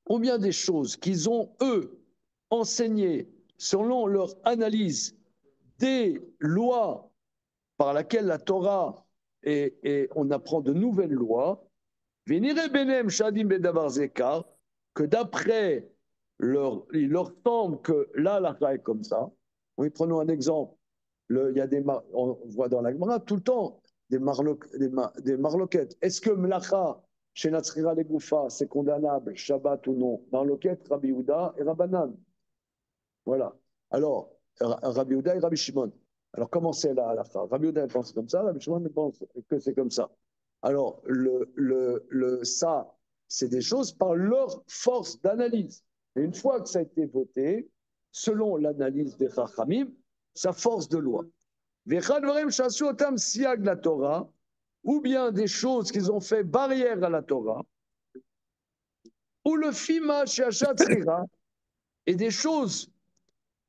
Ou bien des choses qu'ils ont, eux, enseignées selon leur analyse des lois par lesquelles la Torah et on apprend de nouvelles lois, que d'après il leur semble que là, la est comme ça. Oui, prenons un exemple. Il y a on voit dans la Gemara tout le temps des marloquettes. Est-ce que Mlacha, chez Natsrira les Goufa, c'est condamnable, Shabbat ou non? Marloquette, Rabbi Yehuda et Rabbanan. Voilà. Alors, Rabbi Yehuda et Rabbi Shimon. Alors, comment c'est la halakha? Rabbi Yehuda pense comme ça, Rabbi Shimon pense que c'est comme ça. Alors, ça, c'est des choses par leur force d'analyse. Et une fois que ça a été voté, selon l'analyse des Chachamim, sa force de loi. La Torah, ou bien des choses qu'ils ont fait barrière à la Torah, ou le fima et des choses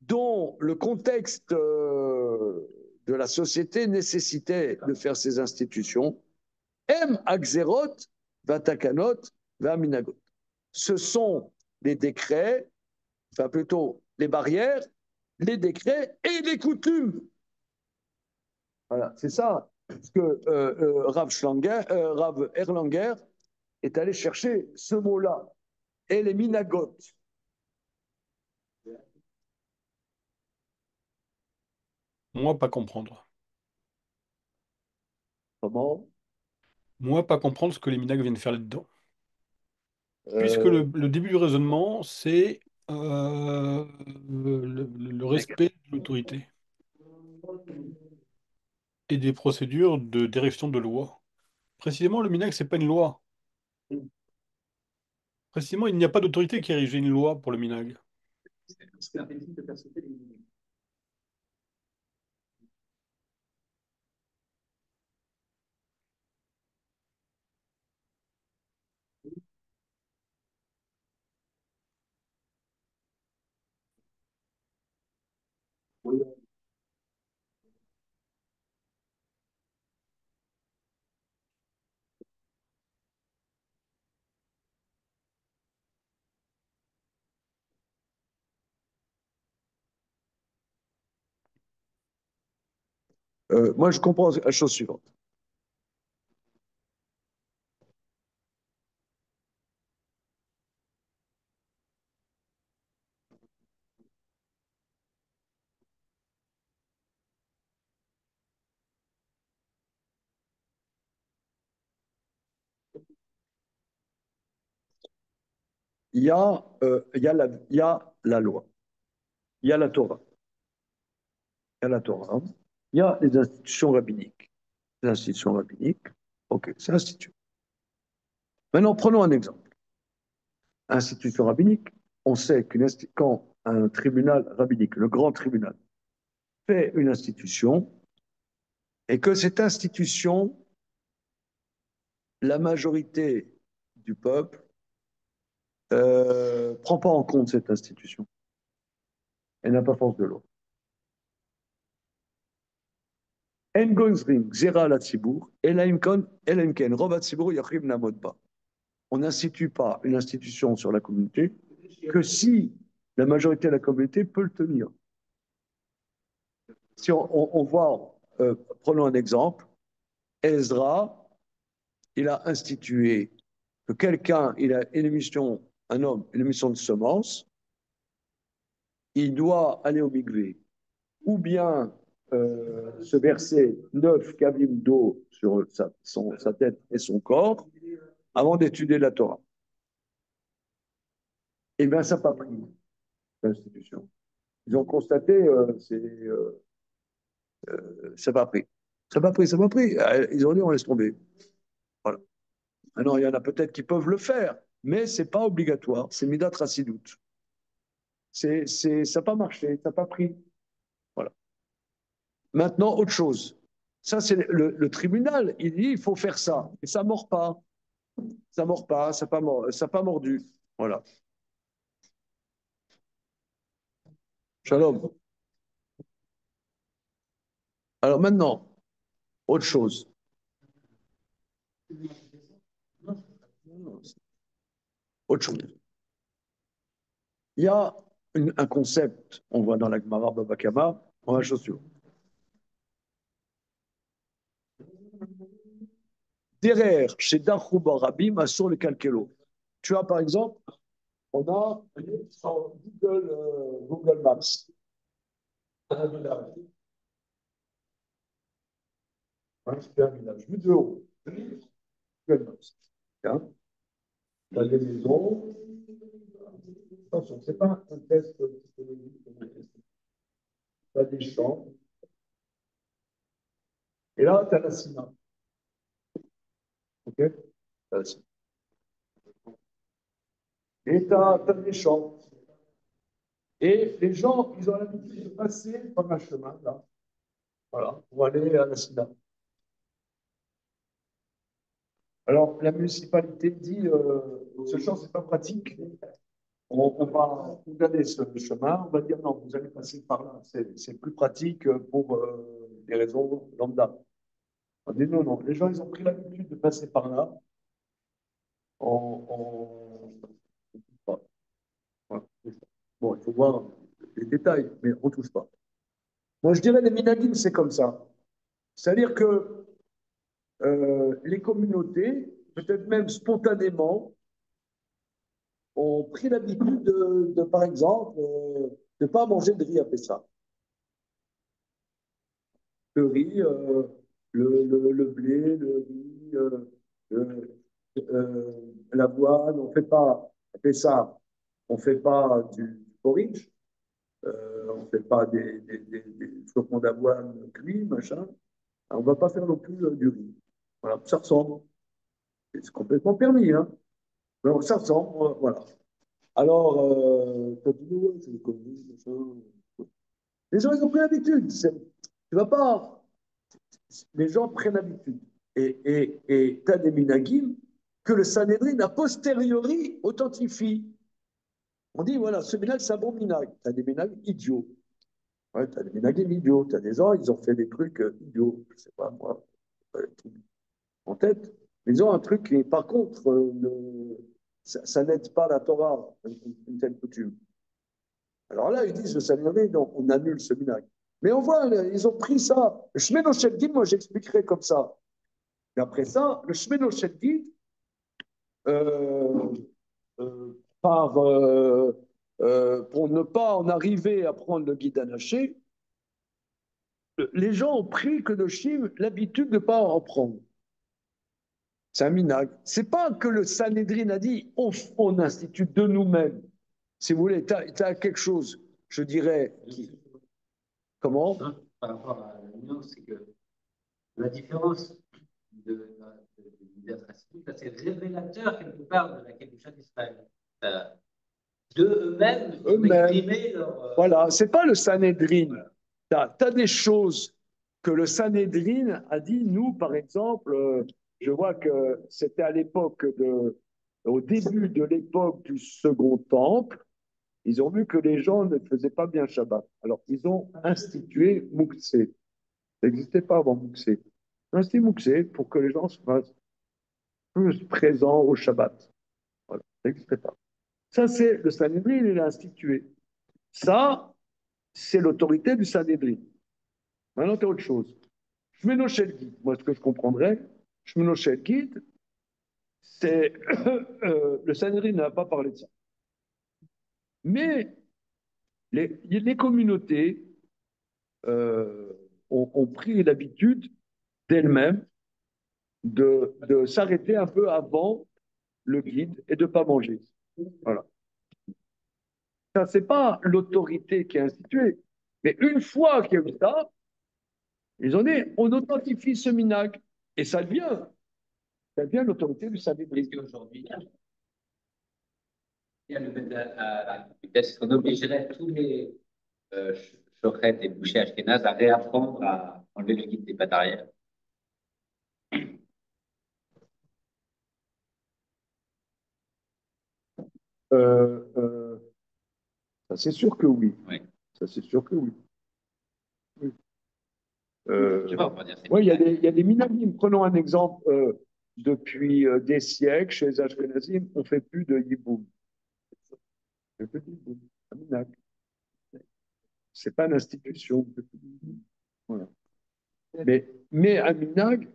dont le contexte de la société nécessitait de faire ces institutions, Agzerot, Vatakanot, Vaminagot. Ce sont les décrets, enfin plutôt les barrières, les décrets et les coutumes. Voilà, c'est ça ce que Rav Erlanger est allé chercher, ce mot-là. et les minagot. Moi, pas comprendre. Comment? Moi, pas comprendre ce que les minag viennent faire là-dedans. Puisque Euh, le début du raisonnement, c'est le respect de l'autorité et des procédures de direction de loi. Précisément, le minag, c'est pas une loi. Précisément, il n'y a pas d'autorité qui érige une loi pour le minag. moi, je comprends la chose suivante. Il y a la loi, il y a la Torah, il y a la Torah, il y a les institutions rabbiniques. Les institutions rabbiniques, ok, c'est institut. Maintenant, prenons un exemple. Institution rabbinique, on sait quand un tribunal rabbinique, le grand tribunal, fait une institution et que cette institution, la majorité du peuple prend pas en compte cette institution. Elle n'a pas force de loi. En gozrim zera la tzibour, elaimken rov tzibour yachim namod ba. On n'institue pas une institution sur la communauté que si la majorité de la communauté peut le tenir. Si on voit, prenons un exemple, Ezra, il a institué que quelqu'un, il a une émission, un homme, une émission de semence, il doit aller au mikvé, ou bien se verser 9 kavim d'eau sur sa tête et son corps avant d'étudier la Torah. Eh bien, ça n'a pas pris l'institution. Ils ont constaté, ça n'a pas pris. Ça n'a pas pris, ça n'a pas pris. Ils ont dit, on laisse tomber. Voilà. Maintenant, il y en a peut-être qui peuvent le faire, mais ce n'est pas obligatoire. C'est Midat Rassidout. Ça n'a pas marché, ça n'a pas pris. Voilà. Maintenant, autre chose. Ça, c'est le tribunal. Il dit il faut faire ça. Et ça ne mord pas. Ça ne mord pas, ça n'a pas mordu. Voilà. Shalom. Alors maintenant, autre chose. Autre chose. Il y a un concept, on voit dans la Gemara Baba Kama, on va chose suivante. Derrière, chez Dachuba Rabim, sur le calquelo. Tu as par exemple, on a sur Google Maps. Un village. C'est un village. Vue de haut. Google Maps. Hein? Tu as des maisons. Attention, ce n'est pas un test psychologique. Tu as des champs. Et là, tu as la Sina. OK? Et tu as des champs. Et les gens, ils ont l'habitude de passer par un chemin, là, voilà, pour aller à la Sina. Alors, la municipalité dit ce champ, ce n'est pas pratique. On va regarder ce chemin, on va dire non, vous allez passer par là. C'est plus pratique pour des raisons lambda. On dit non, non. Les gens, ils ont pris l'habitude de passer par là. On... Voilà. Bon, il faut voir les détails, mais on ne touche pas. Moi, je dirais les minagim, c'est comme ça. C'est-à-dire que les communautés, peut-être même spontanément, ont pris l'habitude par exemple, de ne pas manger de riz à Pessah. Le riz, le blé, le riz, l'avoine, on ne fait pas, à Pessah, on ne fait pas du porridge, on ne fait pas des flocons d'avoine cuits, machin. On ne va pas faire non plus du riz. Voilà, ça ressemble. C'est complètement permis, hein. Donc ça ressemble, voilà. Alors, quand tu dis, ouais, c'est des conneries, machin. Les gens, ils ont pris l'habitude. Tu vas pas. Les gens prennent l'habitude. Et tu as des minagim que le Sanhédrin, a posteriori, authentifie. On dit, voilà, ce minag, c'est un bon minag. Tu as des minags idiots. Ouais, tu as des minagim idiots. Tu as des gens, ils ont fait des trucs idiots. Je ne sais pas, moi, en tête. Mais ils ont un truc qui, par contre, ça n'aide pas la Torah, une telle coutume. Alors là, ils disent le Sanhédrin, donc on annule ce minag. Mais on voit, ils ont pris ça. Le Shemeno Shel moi j'expliquerai comme ça. Et après ça, le Shemeno Shel euh, pour ne pas en arriver à prendre le guide anaché, les gens ont pris que de Chim l'habitude de ne pas en prendre. C'est un minag. C'est pas que le Sanhédrin a dit on institue de nous-mêmes. Si vous voulez, tu as quelque chose, je dirais. Comment? Par rapport à la nuance, c'est que la différence d'être assis, c'est révélateur quelque part de la Kedusha d'Israël. De eux-mêmes, ils ont exprimé leur. Voilà, c'est pas le Sanhédrin. Voilà. Tu as des choses que le Sanhédrin a dit, nous, par exemple, je vois que c'était à l'époque au début de l'époque du Second Temple, ils ont vu que les gens ne faisaient pas bien Shabbat. Alors, ils ont institué Mouksé. Ça n'existait pas avant Mouksé. Ils ont institué Mouksé pour que les gens se fassent plus présents au Shabbat. Voilà, ça n'existait pas. Ça, c'est le Sanhédrin, il l'a institué. Ça, c'est l'autorité du Sanhédrin. Maintenant, tu as autre chose. Shmeno Shel Guide, moi, ce que je comprendrais, Shmeno Shel Guide, c'est. Le Sanhédrin n'a pas parlé de ça. Mais les communautés ont pris l'habitude d'elles-mêmes de s'arrêter un peu avant le guide et de ne pas manger. Voilà. Ça, ce n'est pas l'autorité qui a institué. Mais une fois qu'il y a eu ça, ils ont dit on authentifie ce minag. Et ça devient l'autorité du Sanhédrin. Aujourd'hui, il y a la vitesse qu'on obligerait tous les chochettes et bouchers ashkénazes à réapprendre à enlever le guide des pattes arrière. Ça, c'est sûr que oui. Oui. Ça, c'est sûr que oui. Oui. Je sais pas, on va dire Ouais, il y a des minagim. Prenons un exemple. Depuis des siècles, chez les Ashkenazim, on ne fait plus de yiboum. On fait plus de yiboum. Un minag. C'est pas une institution. Voilà. Mais un minag,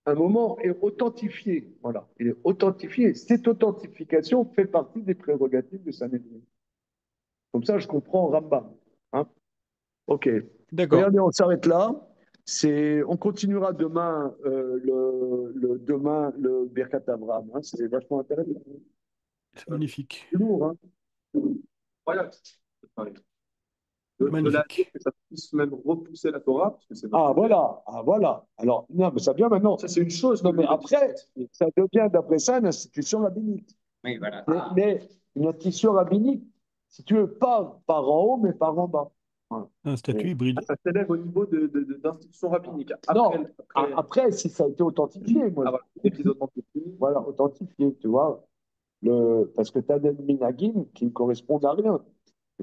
un moment est authentifié. Voilà. Il est authentifié. Cette authentification fait partie des prérogatives de Sanhédrin. Comme ça, je comprends Rambam. Hein. Ok. D'accord. Regardez, on s'arrête là. On continuera demain le Birkat Abraham. Hein. C'est vachement intéressant. C'est magnifique. C'est lourd. Hein. Incroyable. De là Magnifique. que ça puisse même repousser la Torah. Parce que c'est Voilà. Ah, voilà. Alors, non, mais ça vient maintenant. Ça, c'est une chose. Non, mais après, ça devient, d'après ça, une institution rabbinique. Oui, voilà. Mais une institution rabbinique, si tu veux, pas par en haut, mais par en bas. Voilà. Un statut hybride. Ça s'élève au niveau d'institutions rabbiniques. Après, si ça a été authentifié, moi. Voilà, l'épisode authentifié. Voilà, authentifié, tu vois. Parce que tu as des minagim qui ne correspondent à rien.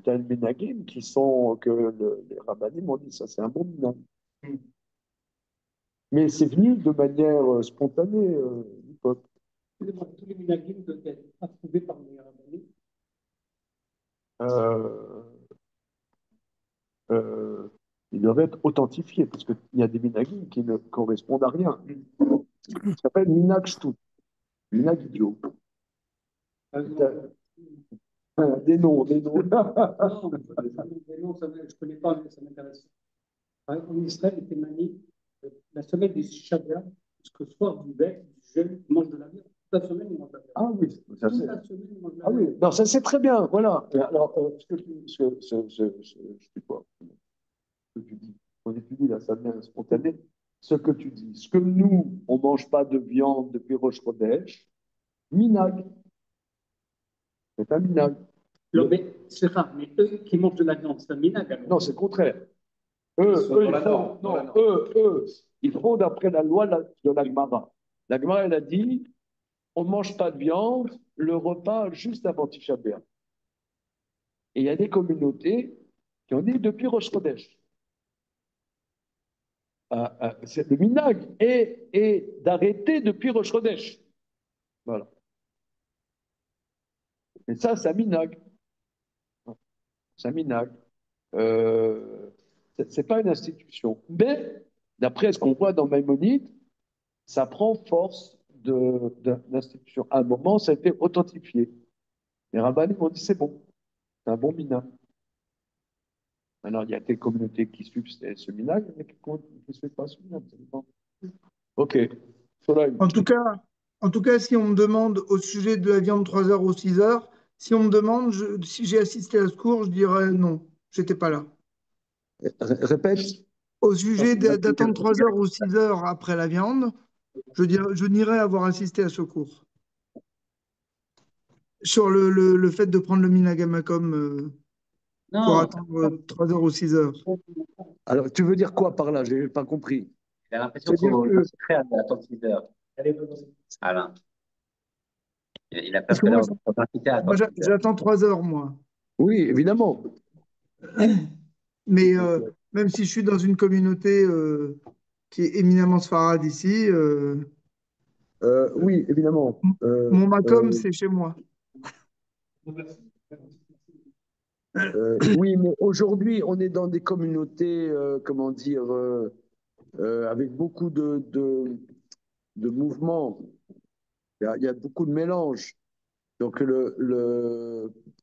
Tu as des minagim les rabbinim ont dit ça, c'est un bon minag. Mais c'est venu de manière spontanée du peuple. Tous les minagim doivent être approuvés par les rabbins. Ils doivent être authentifiés, parce qu'il y a des minagim qui ne correspondent à rien. Ça s'appelle minag shtout. Minag idiot. Non, Des noms, des noms. non, je connais pas, mais ça m'intéresse. En Israël, était manié la semaine des Shabbat, parce que soir du bec, du jeûne, ils mangent de la viande. Toute la semaine, ils mangent de la viande. Ah oui, ça Toute c'est. la semaine, ils mangent de la Ah oui, viande. non, ça c'est très bien, voilà. Alors, je sais pas, ce que tu dis, on étudie là, ça devient spontané. Ce que tu dis, ce que nous, on ne mange pas de viande depuis Rosh Chodesh, minag, c'est un minag. Non, mais c'est rare, mais eux qui mangent de la viande, c'est un minag alors. Non, c'est le contraire. Ils Eux, sont eux, dans ils la font, norme, dans la non, norme. eux, ils font d'après la loi de la Gemara. La Gemara, elle a dit, on ne mange pas de viande le repas juste avant Tisha B'Av. Et il y a des communautés qui ont dit depuis Rosh Chodesh. C'est le minag et d'arrêter depuis Rosh Chodesh. Voilà. Et ça, c'est un minag. C'est un minag. C'est pas une institution. Mais, d'après ce qu'on voit dans Maïmonide, ça prend force d'institution. À un moment, ça a été authentifié. Les rabbins m'ont dit c'est bon, c'est un bon minag. Alors, il y a des communautés qui suivent ce minag, mais qui ne suivent pas ce minag. Ça dépend. Ok. Soleil. En tout cas, si on me demande au sujet de la viande 3 heures ou 6 heures, si on me demande si j'ai assisté à ce cours, je dirais non, j'étais pas là. Répète. Au sujet d'attendre 3 heures ou 6 heures après la viande, je n'irais avoir assisté à ce cours. Sur le fait de prendre le Minagamakom pour Non, attendre 3 heures ou 6 heures. Alors, tu veux dire quoi par là? Je n'ai pas compris. j'ai l'impression C'est-à-dire qu'on que. est prêt à attendre 6 heures. Alain, il a Parce presque que moi, l'air d'inciter à moi, attendre 6 heures. j'attends 3 heures, moi. Oui, évidemment. Mais même si je suis dans une communauté qui est éminemment sfarade ici, Oui, évidemment. mon Macom, c'est chez moi. Oui, mais aujourd'hui, on est dans des communautés, comment dire, avec beaucoup de mouvements. Il y a beaucoup de mélanges. Donc,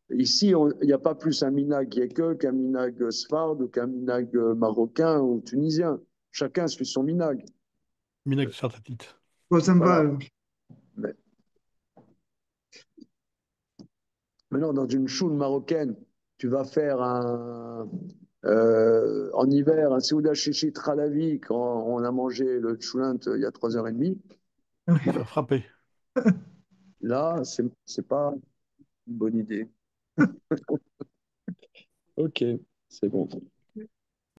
ici, il n'y a pas plus un minag yéke qu'un minag sfard ou qu'un minag marocain ou tunisien. Chacun suit son minag. Minag Sartatit. Bon, ça me va Voilà. alors. Mais, maintenant, dans une choule marocaine, tu vas faire en hiver un Seouda Chichi Tralavi quand on a mangé le choulint il y a 3h30. Se faire frapper. Là, c'est pas une bonne idée. Ok, c'est bon.